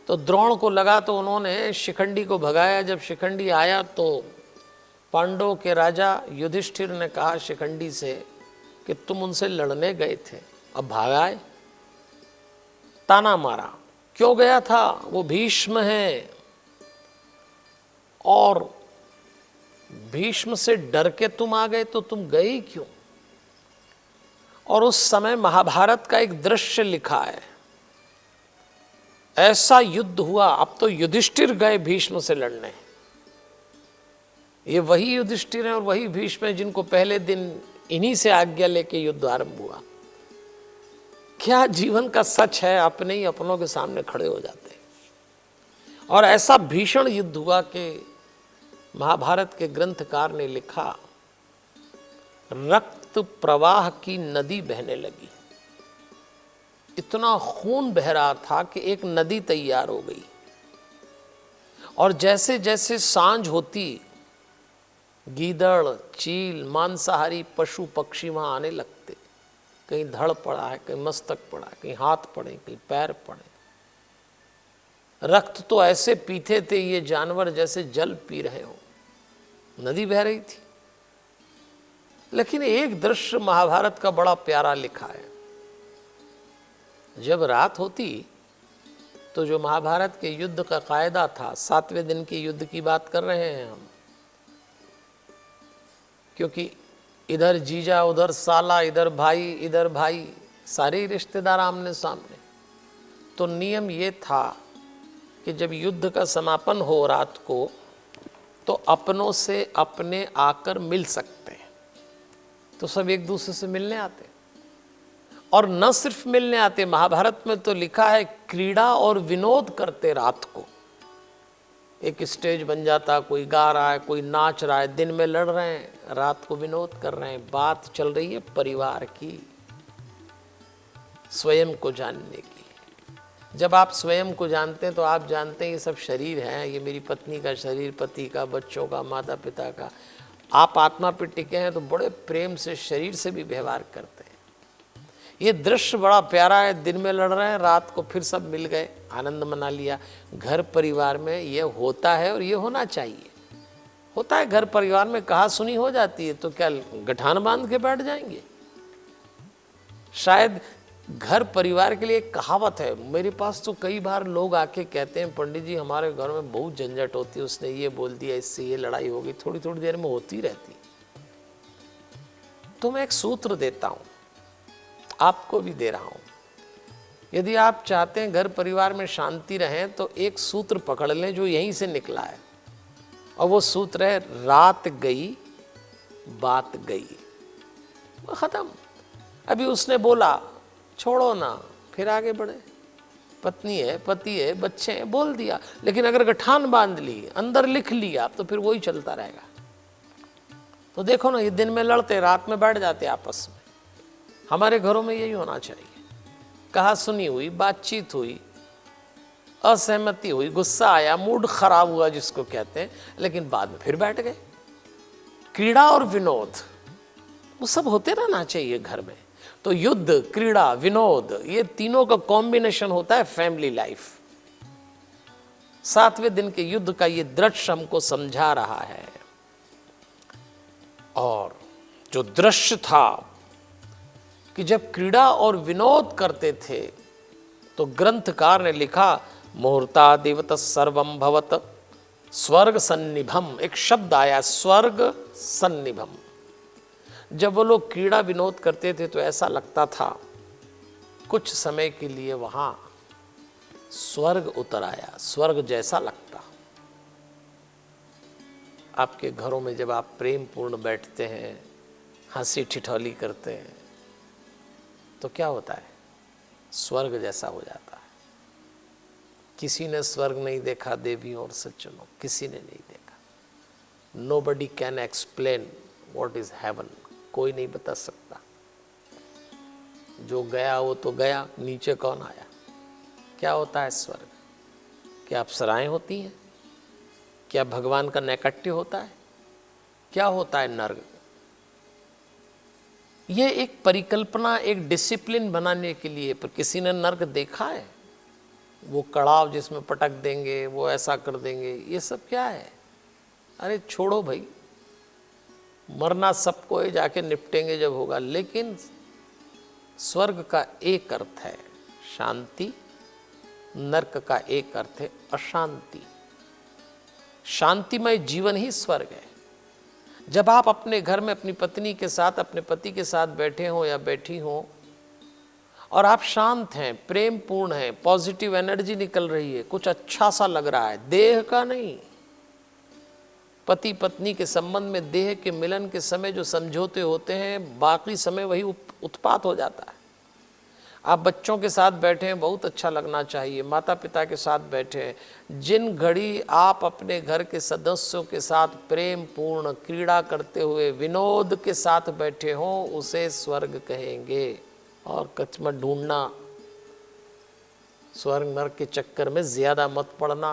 तो द्रोण को लगा तो उन्होंने शिखंडी को भगाया। जब शिखंडी आया तो पांडवों के राजा युधिष्ठिर ने कहा शिखंडी से कि तुम उनसे लड़ने गए थे, अब भागाए। ताना मारा, क्यों गया था, वो भीष्म है, और भीष्म से डर के तुम आ गए, तो तुम गए ही क्यों। और उस समय महाभारत का एक दृश्य लिखा है, ऐसा युद्ध हुआ। अब तो युधिष्ठिर गए भीष्म से लड़ने। ये वही युधिष्ठिर हैं और वही भीष्म हैं जिनको पहले दिन इन्हीं से आज्ञा लेके युद्ध आरंभ हुआ। क्या जीवन का सच है, अपने ही अपनों के सामने खड़े हो जाते हैं। और ऐसा भीषण युद्ध हुआ कि महाभारत के ग्रंथकार ने लिखा, रक्त प्रवाह की नदी बहने लगी। इतना खून बह रहा था कि एक नदी तैयार हो गई। और जैसे जैसे सांझ होती, गीदड़, चील, मांसाहारी पशु पक्षी वहां आने लगते। कहीं धड़ पड़ा है, कहीं मस्तक पड़ा है, कहीं हाथ पड़े, कहीं पैर पड़े। रक्त तो ऐसे पीते थे ये जानवर जैसे जल पी रहे हो। नदी बह रही थी। लेकिन एक दृश्य महाभारत का बड़ा प्यारा लिखा है। जब रात होती तो जो महाभारत के युद्ध का कायदा था, 7वें दिन के युद्ध की बात कर रहे हैं हम, क्योंकि इधर जीजा, उधर साला, इधर भाई, सारे रिश्तेदार आमने सामने। तो नियम ये था कि जब युद्ध का समापन हो रात को, तो अपनों से अपने आकर मिल सकते हैं। तो सब एक दूसरे से मिलने आते, और न सिर्फ मिलने आते, महाभारत में तो लिखा है क्रीड़ा और विनोद करते रात को। एक स्टेज बन जाता, कोई गा रहा है, कोई नाच रहा है, दिन में लड़ रहे हैं, रात को विनोद कर रहे हैं। बात चल रही है परिवार की, स्वयं को जानने की। जब आप स्वयं को जानते हैं तो आप जानते हैं ये सब शरीर है, ये मेरी पत्नी का शरीर, पति का, बच्चों का, माता पिता का। आप आत्मा पे टिके हैं तो बड़े प्रेम से शरीर से भी व्यवहार करते हैं। ये दृश्य बड़ा प्यारा है। दिन में लड़ रहे हैं, रात को फिर सब मिल गए। आनंद मना लिया। घर परिवार में ये होता है और ये होना चाहिए। होता है घर परिवार में कहा सुनी हो जाती है, तो क्या गठान बांध के बैठ जाएंगे? शायद घर परिवार के लिए एक कहावत है, मेरे पास तो कई बार लोग आके कहते हैं पंडित जी हमारे घर में बहुत झंझट होती है, उसने ये बोल दिया, इससे ये लड़ाई हो गई, थोड़ी थोड़ी देर में होती रहती। तो मैं एक सूत्र देता हूं, आपको भी दे रहा हूं। यदि आप चाहते हैं घर परिवार में शांति रहे तो एक सूत्र पकड़ लें जो यहीं से निकला है, और वो सूत्र है रात गई बात गई, वो खत्म। अभी उसने बोला छोड़ो ना, फिर आगे बढ़े। पत्नी है, पति है, बच्चे हैं, बोल दिया, लेकिन अगर गठान बांध ली, अंदर लिख लिया, तो फिर वही चलता रहेगा। तो देखो ना, ये दिन में लड़ते, रात में बैठ जाते आपस में। हमारे घरों में यही होना चाहिए। कहा सुनी हुई, बातचीत हुई, असहमति हुई, गुस्सा आया, मूड खराब हुआ जिसको कहते हैं, लेकिन बाद में फिर बैठ गए। क्रीड़ा और विनोद वो सब होते रहना चाहिए घर में। तो युद्ध, क्रीड़ा, विनोद, ये तीनों का कॉम्बिनेशन होता है फैमिली लाइफ। 7वें दिन के युद्ध का ये दृश्य हमको समझा रहा है। और जो दृश्य था कि जब क्रीड़ा और विनोद करते थे तो ग्रंथकार ने लिखा मुहूर्तादिवत सर्वम भवत स्वर्ग सन्निभम। एक शब्द आया स्वर्ग सन्निभम। जब वो लोग क्रीड़ा विनोद करते थे तो ऐसा लगता था कुछ समय के लिए वहां स्वर्ग उतर आया, स्वर्ग जैसा लगता। आपके घरों में जब आप प्रेम पूर्ण बैठते हैं, हंसी ठिठौली करते हैं, तो क्या होता है? स्वर्ग जैसा हो जाता है। किसी ने स्वर्ग नहीं देखा देवियों और सज्जनों, किसी ने नहीं देखा। Nobody can explain what is heaven. कोई नहीं बता सकता। जो गया वो तो गया, नीचे कौन आया? क्या होता है स्वर्ग? क्या अप्सराएं होती हैं? क्या भगवान का नैकट्य होता है? क्या होता है नर्क? ये एक परिकल्पना, एक डिसिप्लिन बनाने के लिए। पर किसी ने नर्क देखा है? वो कड़ाव जिसमें पटक देंगे, वो ऐसा कर देंगे, ये सब क्या है? अरे छोड़ो भाई, मरना सबको है, जाके निपटेंगे जब होगा। लेकिन स्वर्ग का एक अर्थ है शांति, नरक का एक अर्थ है अशांति। शांतिमय जीवन ही स्वर्ग है। जब आप अपने घर में अपनी पत्नी के साथ, अपने पति के साथ बैठे हो या बैठी हो और आप शांत हैं, प्रेम पूर्ण हैं, पॉजिटिव एनर्जी निकल रही है, कुछ अच्छा सा लग रहा है, देह का नहीं। पति पत्नी के संबंध में देह के मिलन के समय जो समझौते होते हैं, बाकी समय वही उत्पात हो जाता है। आप बच्चों के साथ बैठे हैं, बहुत अच्छा लगना चाहिए। माता पिता के साथ बैठे हैं, जिन घड़ी आप अपने घर के सदस्यों के साथ प्रेम पूर्ण क्रीड़ा करते हुए विनोद के साथ बैठे हों, उसे स्वर्ग कहेंगे। और कच मत ढूंढना, स्वर्ग नरक के चक्कर में ज्यादा मत पड़ना।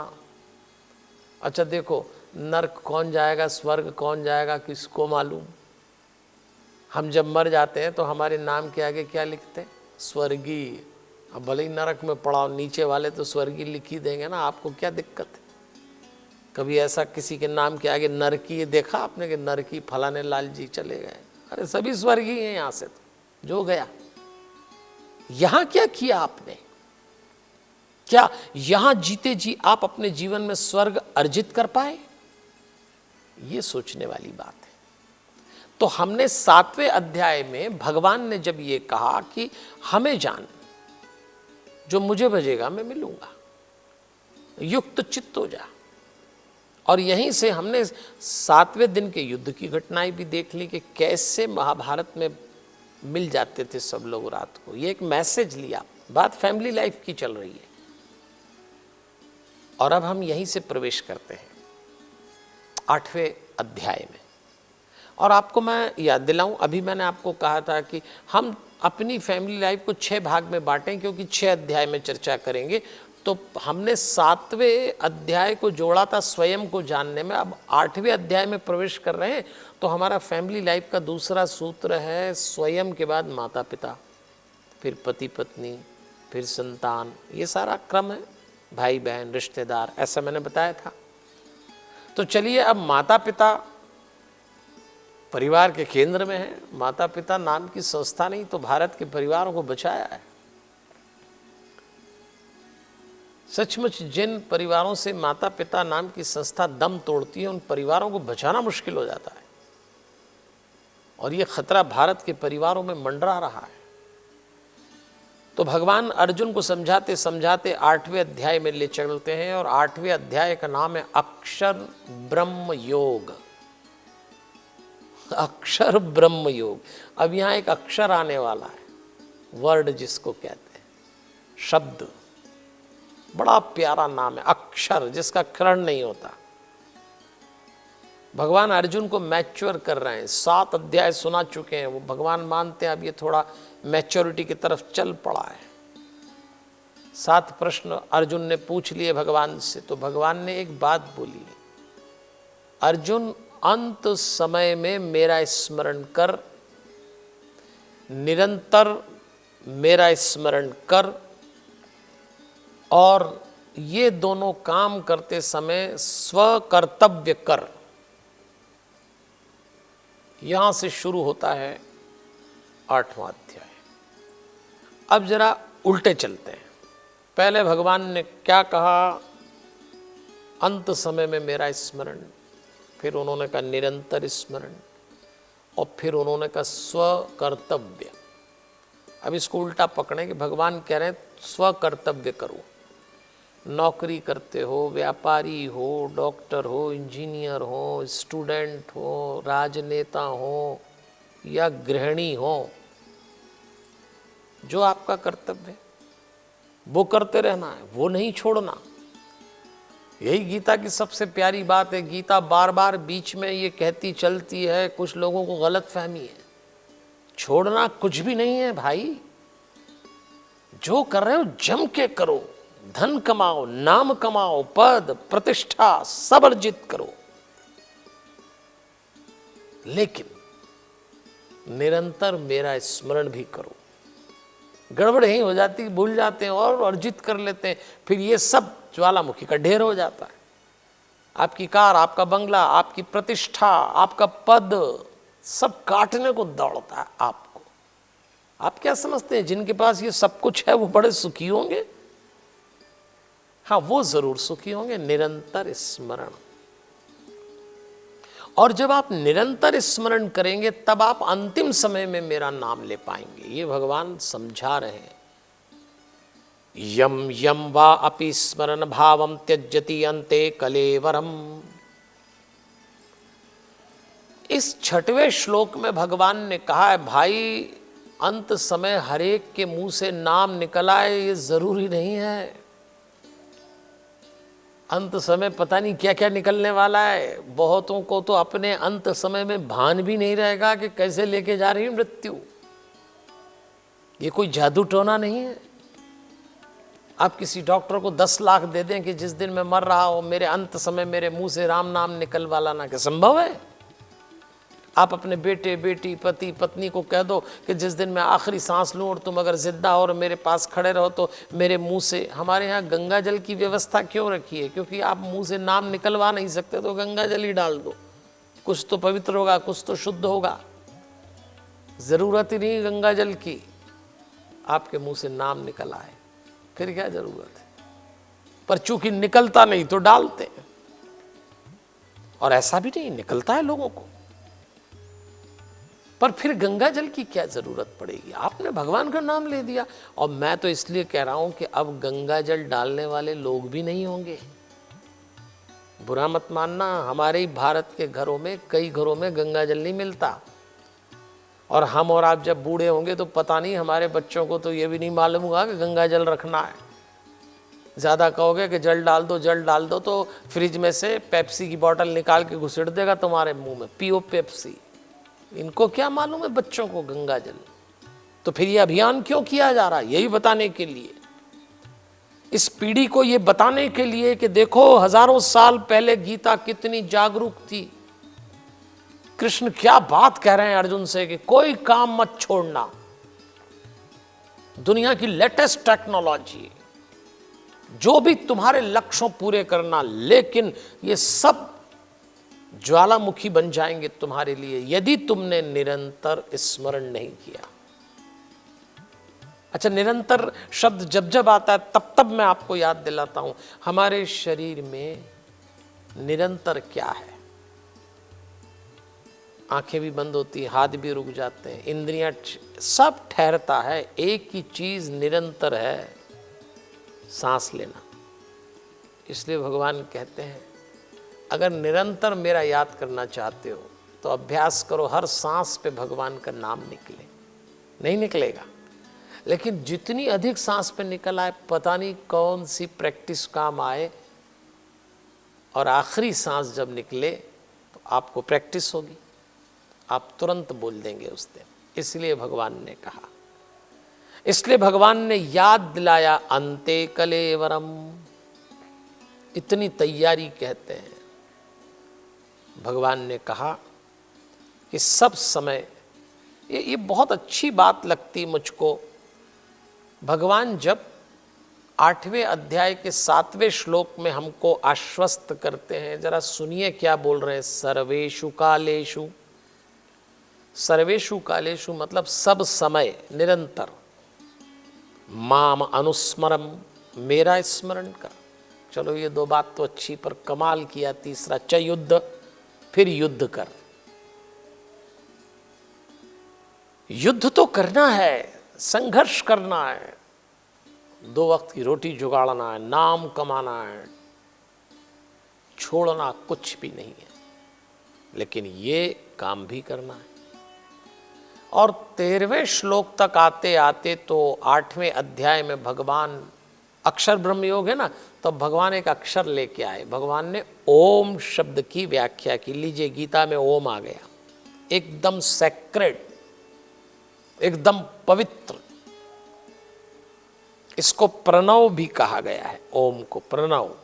अच्छा देखो, नरक कौन जाएगा, स्वर्ग कौन जाएगा, किसको मालूम? हम जब मर जाते हैं तो हमारे नाम के आगे क्या लिखते हैं? स्वर्गीय। अब भले ही नरक में पड़ाओ, नीचे वाले तो स्वर्गीय लिख ही देंगे ना, आपको क्या दिक्कत है? कभी ऐसा किसी के नाम के आगे नरकी देखा आपने कि नरकी फलाने लाल जी चले गए? अरे सभी स्वर्गीय हैं यहां से, तो जो गया। यहां क्या किया आपने? क्या यहां जीते जी आप अपने जीवन में स्वर्ग अर्जित कर पाए? ये सोचने वाली बात है। तो हमने 7वें अध्याय में भगवान ने जब ये कहा कि हमें जान, जो मुझे भजेगा मैं मिलूंगा, युक्त चित्त हो जा। और यहीं से हमने 7वें दिन के युद्ध की घटनाएं भी देख ली कि कैसे महाभारत में मिल जाते थे सब लोग रात को। ये एक मैसेज लिया। बात फैमिली लाइफ की चल रही है। और अब हम यहीं से प्रवेश करते हैं 8वें अध्याय में। और आपको मैं याद दिलाऊं, अभी मैंने आपको कहा था कि हम अपनी फैमिली लाइफ को 6 भाग में बांटें, क्योंकि 6 अध्याय में चर्चा करेंगे। तो हमने 7वें अध्याय को जोड़ा था स्वयं को जानने में। अब 8वें अध्याय में प्रवेश कर रहे हैं। तो हमारा फैमिली लाइफ का दूसरा सूत्र है स्वयं के बाद माता पिता, फिर पति पत्नी, फिर संतान। ये सारा क्रम है। भाई बहन रिश्तेदार, ऐसा मैंने बताया था। तो चलिए, अब माता पिता परिवार के केंद्र में है। माता पिता नाम की संस्था नहीं तो भारत के परिवारों को बचाया है। सचमुच जिन परिवारों से माता पिता नाम की संस्था दम तोड़ती है, उन परिवारों को बचाना मुश्किल हो जाता है। और ये खतरा भारत के परिवारों में मंडरा रहा है। तो भगवान अर्जुन को समझाते समझाते 8वें अध्याय में ले चलते हैं, और 8वें अध्याय का नाम है अक्षर ब्रह्म योग। अक्षर ब्रह्म योग। अब यहां एक अक्षर आने वाला है, वर्ड जिसको कहते हैं, शब्द। बड़ा प्यारा नाम है अक्षर, जिसका क्षरण नहीं होता। भगवान अर्जुन को मैच्योर कर रहे हैं। 7 अध्याय सुना चुके हैं वो। भगवान मानते हैं अब ये थोड़ा मैच्योरिटी की तरफ चल पड़ा है। 7 प्रश्न अर्जुन ने पूछ लिए भगवान से। तो भगवान ने एक बात बोली, अर्जुन अंत समय में मेरा स्मरण कर, निरंतर मेरा स्मरण कर, और ये दोनों काम करते समय स्वकर्तव्य कर। यहां से शुरू होता है 8वां अध्याय। अब जरा उल्टे चलते हैं। पहले भगवान ने क्या कहा? अंत समय में मेरा स्मरण, फिर उन्होंने कहा निरंतर स्मरण, और फिर उन्होंने कहा स्वकर्तव्य। अब इसको उल्टा पकड़ें कि भगवान कह रहे हैं स्वकर्तव्य करो। नौकरी करते हो, व्यापारी हो, डॉक्टर हो, इंजीनियर हो, स्टूडेंट हो, राजनेता हो या गृहिणी हो, जो आपका कर्तव्य है वो करते रहना है, वो नहीं छोड़ना। यही गीता की सबसे प्यारी बात है। गीता बार बार बीच में ये कहती चलती है, कुछ लोगों को गलत फहमी है, छोड़ना कुछ भी नहीं है भाई। जो कर रहे हो जम के करो, धन कमाओ, नाम कमाओ, पद प्रतिष्ठा सब अर्जित करो, लेकिन निरंतर मेरा स्मरण भी करो। गड़बड़ यही हो जाती, भूल जाते हैं और अर्जित कर लेते हैं, फिर ये सब ज्वालामुखी का ढेर हो जाता है। आपकी कार, आपका बंगला, आपकी प्रतिष्ठा, आपका पद सब काटने को दौड़ता है आपको। आप क्या समझते हैं जिनके पास ये सब कुछ है वो बड़े सुखी होंगे? हाँ, वो जरूर सुखी होंगे। निरंतर स्मरण। और जब आप निरंतर स्मरण करेंगे तब आप अंतिम समय में मेरा नाम ले पाएंगे। ये भगवान समझा रहे हैं। यम यम वा अपि स्मरण भावम त्यजति अन्ते कलेवरम। इस 6वें श्लोक में भगवान ने कहा है, भाई अंत समय हरेक के मुंह से नाम निकल आए ये जरूरी नहीं है। अंत समय पता नहीं क्या क्या निकलने वाला है। बहुतों को तो अपने अंत समय में भान भी नहीं रहेगा कि कैसे लेके जा रही है मृत्यु। ये कोई जादू टोना नहीं है। आप किसी डॉक्टर को 10 लाख दे दें कि जिस दिन मैं मर रहा हूं मेरे अंत समय मेरे मुंह से राम नाम निकल वाला ना, क्या संभव है? आप अपने बेटे बेटी पति पत्नी को कह दो कि जिस दिन मैं आखिरी सांस लूं और तुम अगर जिंदा हो और मेरे पास खड़े रहो तो मेरे मुंह से। हमारे यहाँ गंगा जल की व्यवस्था क्यों रखी है? क्योंकि आप मुंह से नाम निकलवा नहीं सकते तो गंगा जल ही डाल दो। कुछ तो पवित्र होगा, कुछ तो शुद्ध होगा। जरूरत ही नहीं गंगा जल की, आपके मुंह से नाम निकल आए फिर क्या जरूरत है? पर चूंकि निकलता नहीं तो डालते हैं। और ऐसा भी नहीं, निकलता है लोगों को, पर फिर गंगा जल की क्या जरूरत पड़ेगी? आपने भगवान का नाम ले दिया। और मैं तो इसलिए कह रहा हूं कि अब गंगा जल डालने वाले लोग भी नहीं होंगे। बुरा मत मानना, हमारे ही भारत के घरों में कई घरों में गंगा जल नहीं मिलता। और हम और आप जब बूढ़े होंगे तो पता नहीं, हमारे बच्चों को तो ये भी नहीं मालूम होगा कि गंगा जल रखना है। ज़्यादा कहोगे कि जल डाल दो जल डाल दो तो फ्रिज में से पेप्सी की बोतल निकाल के घुसेड़ देगा तुम्हारे मुंह में, पियो पेप्सी। इनको क्या मालूम है बच्चों को गंगा जल? तो फिर ये अभियान क्यों किया जा रहा है? यही बताने के लिए, इस पीढ़ी को ये बताने के लिए कि देखो हजारों साल पहले गीता कितनी जागरूक थी। कृष्ण क्या बात कह रहे हैं अर्जुन से कि कोई काम मत छोड़ना। दुनिया की लेटेस्ट टेक्नोलॉजी, जो भी तुम्हारे लक्ष्यों पूरे करना, लेकिन ये सब ज्वालामुखी बन जाएंगे तुम्हारे लिए यदि तुमने निरंतर स्मरण नहीं किया। अच्छा, निरंतर शब्द जब जब आता है तब तब मैं आपको याद दिलाता हूं, हमारे शरीर में निरंतर क्या है। आंखें भी बंद होती हैं, हाथ भी रुक जाते हैं, इंद्रियां, सब ठहरता है। एक ही चीज निरंतर है, सांस लेना। इसलिए भगवान कहते हैं अगर निरंतर मेरा याद करना चाहते हो तो अभ्यास करो, हर सांस पे भगवान का नाम निकले। नहीं निकलेगा, लेकिन जितनी अधिक सांस पे निकल आए, पता नहीं कौन सी प्रैक्टिस काम आए, और आखिरी सांस जब निकले तो आपको प्रैक्टिस होगी, आप तुरंत बोल देंगे उस दिन। इसलिए भगवान ने कहा, इसलिए भगवान ने याद दिलाया अंते कलेवरम। इतनी तैयारी कहते हैं। भगवान ने कहा कि सब समय, ये बहुत अच्छी बात लगती मुझको। भगवान जब 8वें अध्याय के 7वें श्लोक में हमको आश्वस्त करते हैं, जरा सुनिए क्या बोल रहे हैं। सर्वेषु कालेषु, सर्वेषु कालेषु मतलब सब समय, निरंतर, माम अनुस्मरम, मेरा स्मरण कर। चलो ये दो बात तो अच्छी, पर कमाल किया तीसरा, च युद्ध, फिर युद्ध कर। युद्ध तो करना है, संघर्ष करना है, 2 वक्त की रोटी जुगाड़ना है, नाम कमाना है, छोड़ना कुछ भी नहीं है, लेकिन ये काम भी करना है। और 13वें श्लोक तक आते आते तो 8वें अध्याय में भगवान, अक्षर ब्रह्म योग है ना, तो भगवान एक अक्षर लेके आए। भगवान ने ओम शब्द की व्याख्या की। लीजिए, गीता में ओम आ गया, एकदम सेक्रेड, एकदम पवित्र। इसको प्रणव भी कहा गया है, ओम को प्रणव।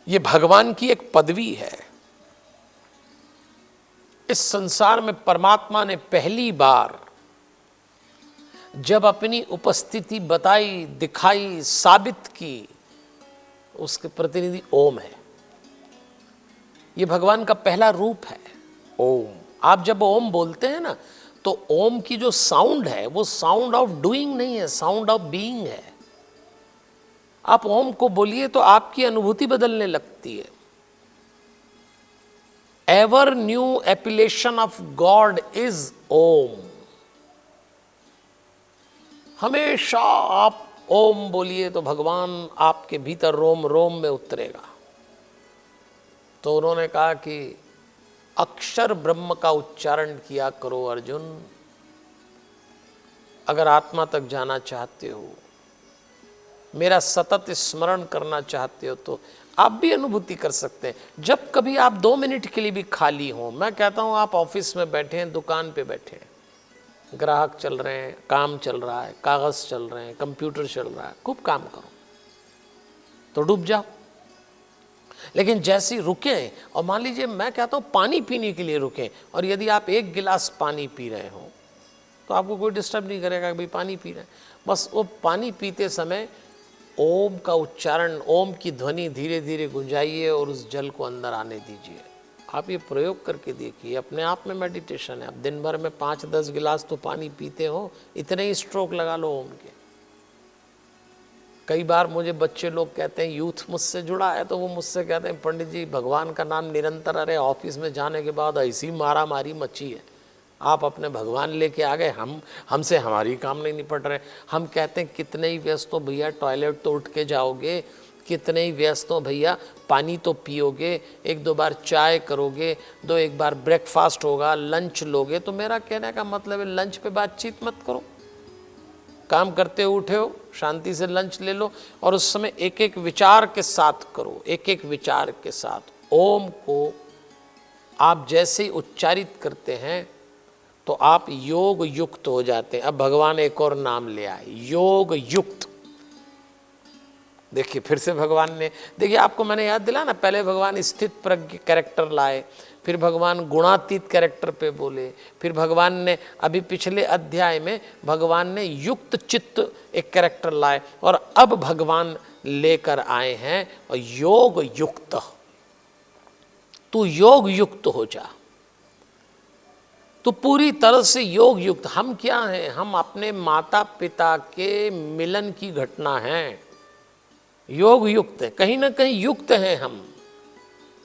ये भगवान की एक पदवी है। इस संसार में परमात्मा ने पहली बार जब अपनी उपस्थिति बताई, दिखाई, साबित की, उसके प्रतिनिधि ओम है। ये भगवान का पहला रूप है, ओम। आप जब ओम बोलते हैं ना, तो ओम की जो साउंड है वो साउंड ऑफ डूइंग नहीं है, साउंड ऑफ बीइंग है। आप ओम को बोलिए तो आपकी अनुभूति बदलने लगती है। Ever new appellation of God is Om. हमेशा आप ओम बोलिए तो भगवान आपके भीतर रोम रोम में उतरेगा। तो उन्होंने कहा कि अक्षर ब्रह्म का उच्चारण किया करो अर्जुन। अगर आत्मा तक जाना चाहते हो, मेरा सतत स्मरण करना चाहते हो, तो आप भी अनुभूति कर सकते हैं। जब कभी आप 2 मिनट के लिए भी खाली हो, मैं कहता हूं आप ऑफिस में बैठे हैं, दुकान पे बैठे हैं, ग्राहक चल रहे हैं, काम चल रहा है, कागज चल रहे हैं, कंप्यूटर चल रहा है, खूब काम करो तो डूब जाओ। लेकिन जैसे ही रुकें, और मान लीजिए मैं कहता हूँ पानी पीने के लिए रुकें, और यदि आप 1 गिलास पानी पी रहे हो तो आपको कोई डिस्टर्ब नहीं करेगा कि भाई पानी पी रहे हैं। बस वो पानी पीते समय ओम का उच्चारण, ओम की ध्वनि धीरे धीरे गुंजाइए और उस जल को अंदर आने दीजिए। आप ये प्रयोग करके देखिए, अपने आप में मेडिटेशन है। आप दिन भर में 5-10 गिलास तो पानी पीते हो, इतने ही स्ट्रोक लगा लो ओम के। कई बार मुझे बच्चे लोग कहते हैं, यूथ मुझसे जुड़ा है, तो वो मुझसे कहते हैं पंडित जी भगवान का नाम निरंतर, अरे ऑफिस में जाने के बाद ऐसी मारा मारी मची है, आप अपने भगवान लेके आ गए, हमसे हमारी काम नहीं निपट रहे। हम कहते हैं कितने ही व्यस्त हो भैया, टॉयलेट तो उठ के जाओगे, कितने ही व्यस्त हो भैया, पानी तो पियोगे, 1-2 बार चाय करोगे, 1 बार ब्रेकफास्ट होगा, लंच लोगे। तो मेरा कहने का मतलब है लंच पे बातचीत मत करो, काम करते हो उठे हो, शांति से लंच ले लो, और उस समय एक एक विचार के साथ करो, एक एक विचार के साथ। ओम को आप जैसे ही उच्चारित करते हैं तो आप योग युक्त हो जाते हैं। अब भगवान एक और नाम ले आए, योग युक्त। देखिए फिर से भगवान ने, देखिए आपको मैंने याद दिला ना, पहले भगवान स्थित प्रज्ञ कैरेक्टर लाए, फिर भगवान गुणातीत कैरेक्टर पे बोले, फिर भगवान ने अभी पिछले अध्याय में भगवान ने युक्त चित्त एक कैरेक्टर लाए, और अब भगवान लेकर आए हैं और योग युक्त। तू योग युक्त हो जा, तो पूरी तरह से योग युक्त। हम क्या हैं? हम अपने माता पिता के मिलन की घटना हैं, योग युक्त है, कहीं ना कहीं युक्त हैं हम।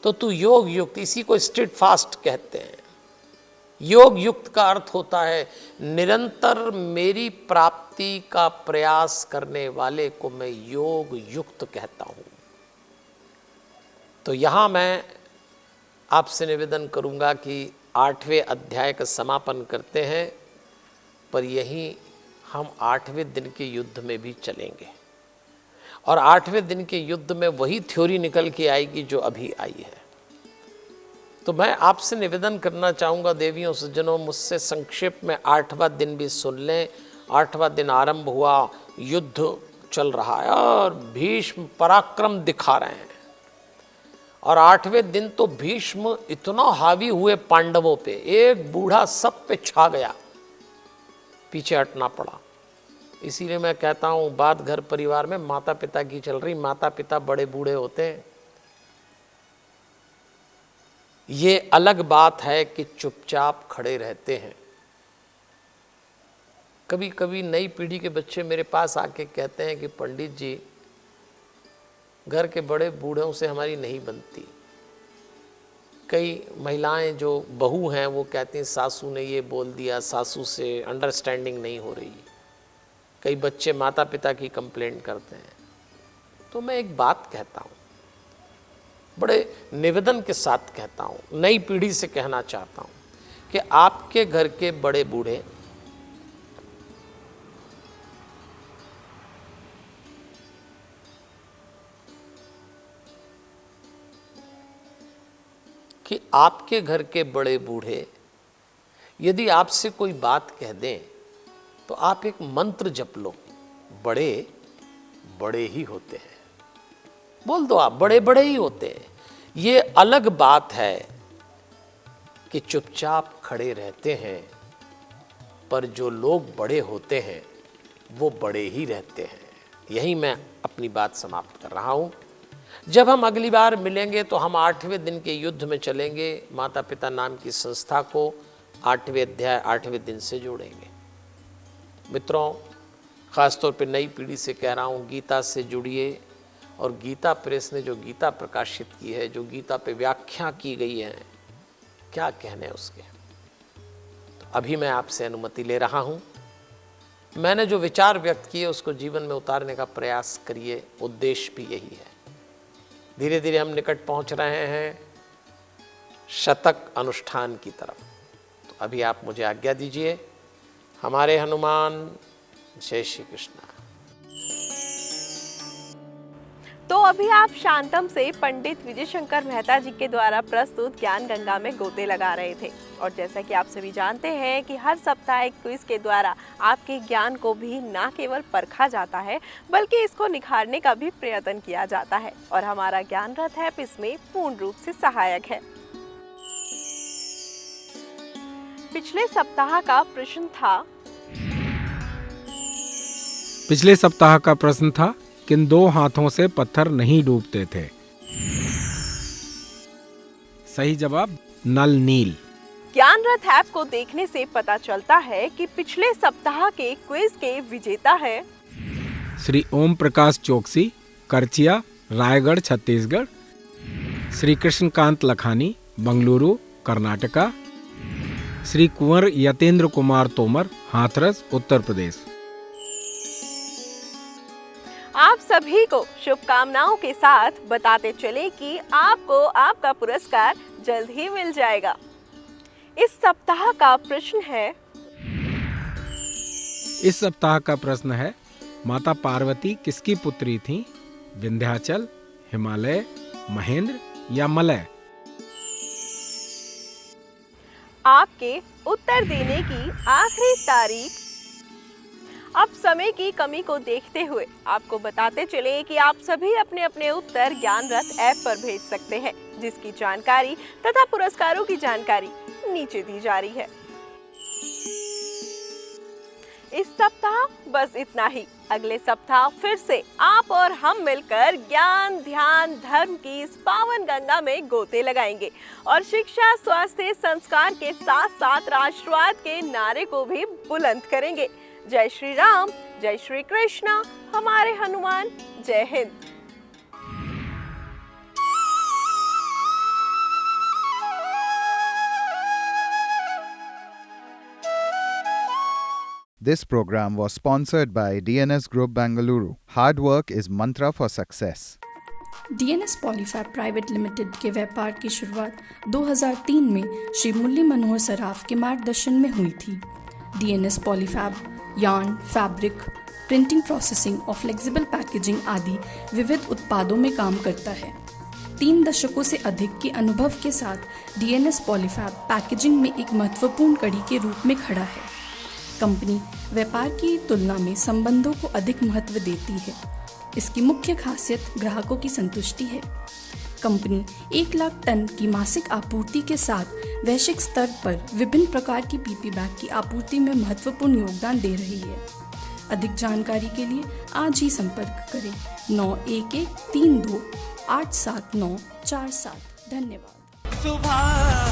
तो तू योग युक्त, इसी को स्ट्रीट फास्ट कहते हैं। योग युक्त का अर्थ होता है निरंतर मेरी प्राप्ति का प्रयास करने वाले को मैं योग युक्त कहता हूं। तो यहां मैं आपसे निवेदन करूंगा कि 8वें अध्याय का समापन करते हैं, पर यहीं हम 8वें दिन के युद्ध में भी चलेंगे, और 8वें दिन के युद्ध में वही थ्योरी निकल के आएगी जो अभी आई है। तो मैं आपसे निवेदन करना चाहूँगा देवियों सज्जनों, मुझसे संक्षेप में 8वां दिन भी सुन लें। 8वां दिन आरंभ हुआ, युद्ध चल रहा है और भीष्म पराक्रम दिखा रहे हैं। और 8वें दिन तो भीष्म इतना हावी हुए पांडवों पे, एक बूढ़ा सब पे छा गया, पीछे हटना पड़ा। इसीलिए मैं कहता हूँ बात घर परिवार में माता पिता की चल रही। माता पिता बड़े बूढ़े होते हैं, ये अलग बात है कि चुपचाप खड़े रहते हैं। कभी कभी नई पीढ़ी के बच्चे मेरे पास आके कहते हैं कि पंडित जी, घर के बड़े बूढ़ों से हमारी नहीं बनती। कई महिलाएं जो बहू हैं वो कहती हैं सासू ने ये बोल दिया, सासू से अंडरस्टैंडिंग नहीं हो रही। कई बच्चे माता पिता की कंप्लेंट करते हैं। तो मैं एक बात कहता हूँ, बड़े निवेदन के साथ कहता हूँ, नई पीढ़ी से कहना चाहता हूँ कि आपके घर के बड़े बूढ़े यदि आपसे कोई बात कह दें तो आप एक मंत्र जप लो, बड़े बड़े ही होते हैं। बोल दो आप, बड़े बड़े ही होते हैं। ये अलग बात है कि चुपचाप खड़े रहते हैं, पर जो लोग बड़े होते हैं वो बड़े ही रहते हैं। यही मैं अपनी बात समाप्त कर रहा हूं। जब हम अगली बार मिलेंगे तो हम 8वें दिन के युद्ध में चलेंगे। माता पिता नाम की संस्था को 8वें अध्याय 8वें दिन से जोड़ेंगे। मित्रों, ख़ासतौर पे नई पीढ़ी से कह रहा हूँ, गीता से जुड़िए। और गीता प्रेस ने जो गीता प्रकाशित की है, जो गीता पे व्याख्या की गई है, क्या कहने उसके। तो अभी मैं आपसे अनुमति ले रहा हूँ। मैंने जो विचार व्यक्त किए उसको जीवन में उतारने का प्रयास करिए, उद्देश्य भी यही है। धीरे धीरे हम निकट पहुँच रहे हैं शतक अनुष्ठान की तरफ। तो अभी आप मुझे आज्ञा दीजिए। हमारे हनुमान, जय श्री कृष्ण। तो अभी आप शांतम से पंडित विजय शंकर मेहता जी के द्वारा प्रस्तुत ज्ञान गंगा में गोते लगा रहे थे। और जैसा कि आप सभी जानते हैं कि हर सप्ताह एक क्विज के द्वारा आपके ज्ञान को भी न केवल परखा जाता है, बल्कि इसको निखारने का भी प्रयत्न किया जाता है। और हमारा ज्ञान रथ ऐप इसमें पूर्ण रूप से सहायक है। पिछले सप्ताह का प्रश्न था किन 2 हाथों से पत्थर नहीं डूबते थे। सही जवाब नल नील। ज्ञान रथ ऐप को देखने से पता चलता है कि पिछले सप्ताह के क्विज के विजेता है श्री ओम प्रकाश चौकसी, करचिया, रायगढ़, छत्तीसगढ़। श्री कृष्णकांत लखानी, बंगलुरु, कर्नाटका। श्री कुंवर यतेंद्र कुमार तोमर, हाथरस, उत्तर प्रदेश। आप सभी को शुभकामनाओं के साथ बताते चले कि आपको आपका पुरस्कार जल्द ही मिल जाएगा। इस सप्ताह का प्रश्न है माता पार्वती किसकी पुत्री थी? विंध्याचल, हिमालय, महेंद्र या मलय? आपके उत्तर देने की आखिरी तारीख। अब समय की कमी को देखते हुए आपको बताते चले कि आप सभी अपने अपने उत्तर ज्ञान रथ ऐप पर भेज सकते हैं। जिसकी जानकारी तथा पुरस्कारों की जानकारी नीचे दी जा रही है। इस सप्ताह बस इतना ही। अगले सप्ताह फिर से आप और हम मिलकर ज्ञान, ध्यान, धर्म की इस पावन गंगा में गोते लगाएंगे और शिक्षा, स्वास्थ्य, संस्कार के साथ साथ राष्ट्रवाद के नारे को भी बुलंद करेंगे। जय श्री राम, जय श्री कृष्णा, हमारे हनुमान। जय Hind. This program was sponsored by DNS Group Bangalore. Hard work is mantra for success. DNS Polyfab private limited के व्यापार की शुरुआत 2003 में श्री मुरली मनोहर सराफ के मार्गदर्शन में हुई थी। DNS Polyfab yarn, fabric, printing, processing और फ्लेक्सिबल पैकेजिंग आदि विविध उत्पादों में काम करता है। 3 दशकों से अधिक के अनुभव के साथ DNS पॉलीफैब पैकेजिंग में एक महत्वपूर्ण कड़ी के रूप में खड़ा है। कंपनी व्यापार की तुलना में संबंधों को अधिक महत्व देती है। इसकी मुख्य खासियत ग्राहकों की संतुष्टि है। कंपनी 1 लाख टन की मासिक आपूर्ति के साथ वैश्विक स्तर पर विभिन्न प्रकार की पीपी बैग की आपूर्ति में महत्वपूर्ण योगदान दे रही है। अधिक जानकारी के लिए आज ही संपर्क करें 9132 87947। धन्यवाद।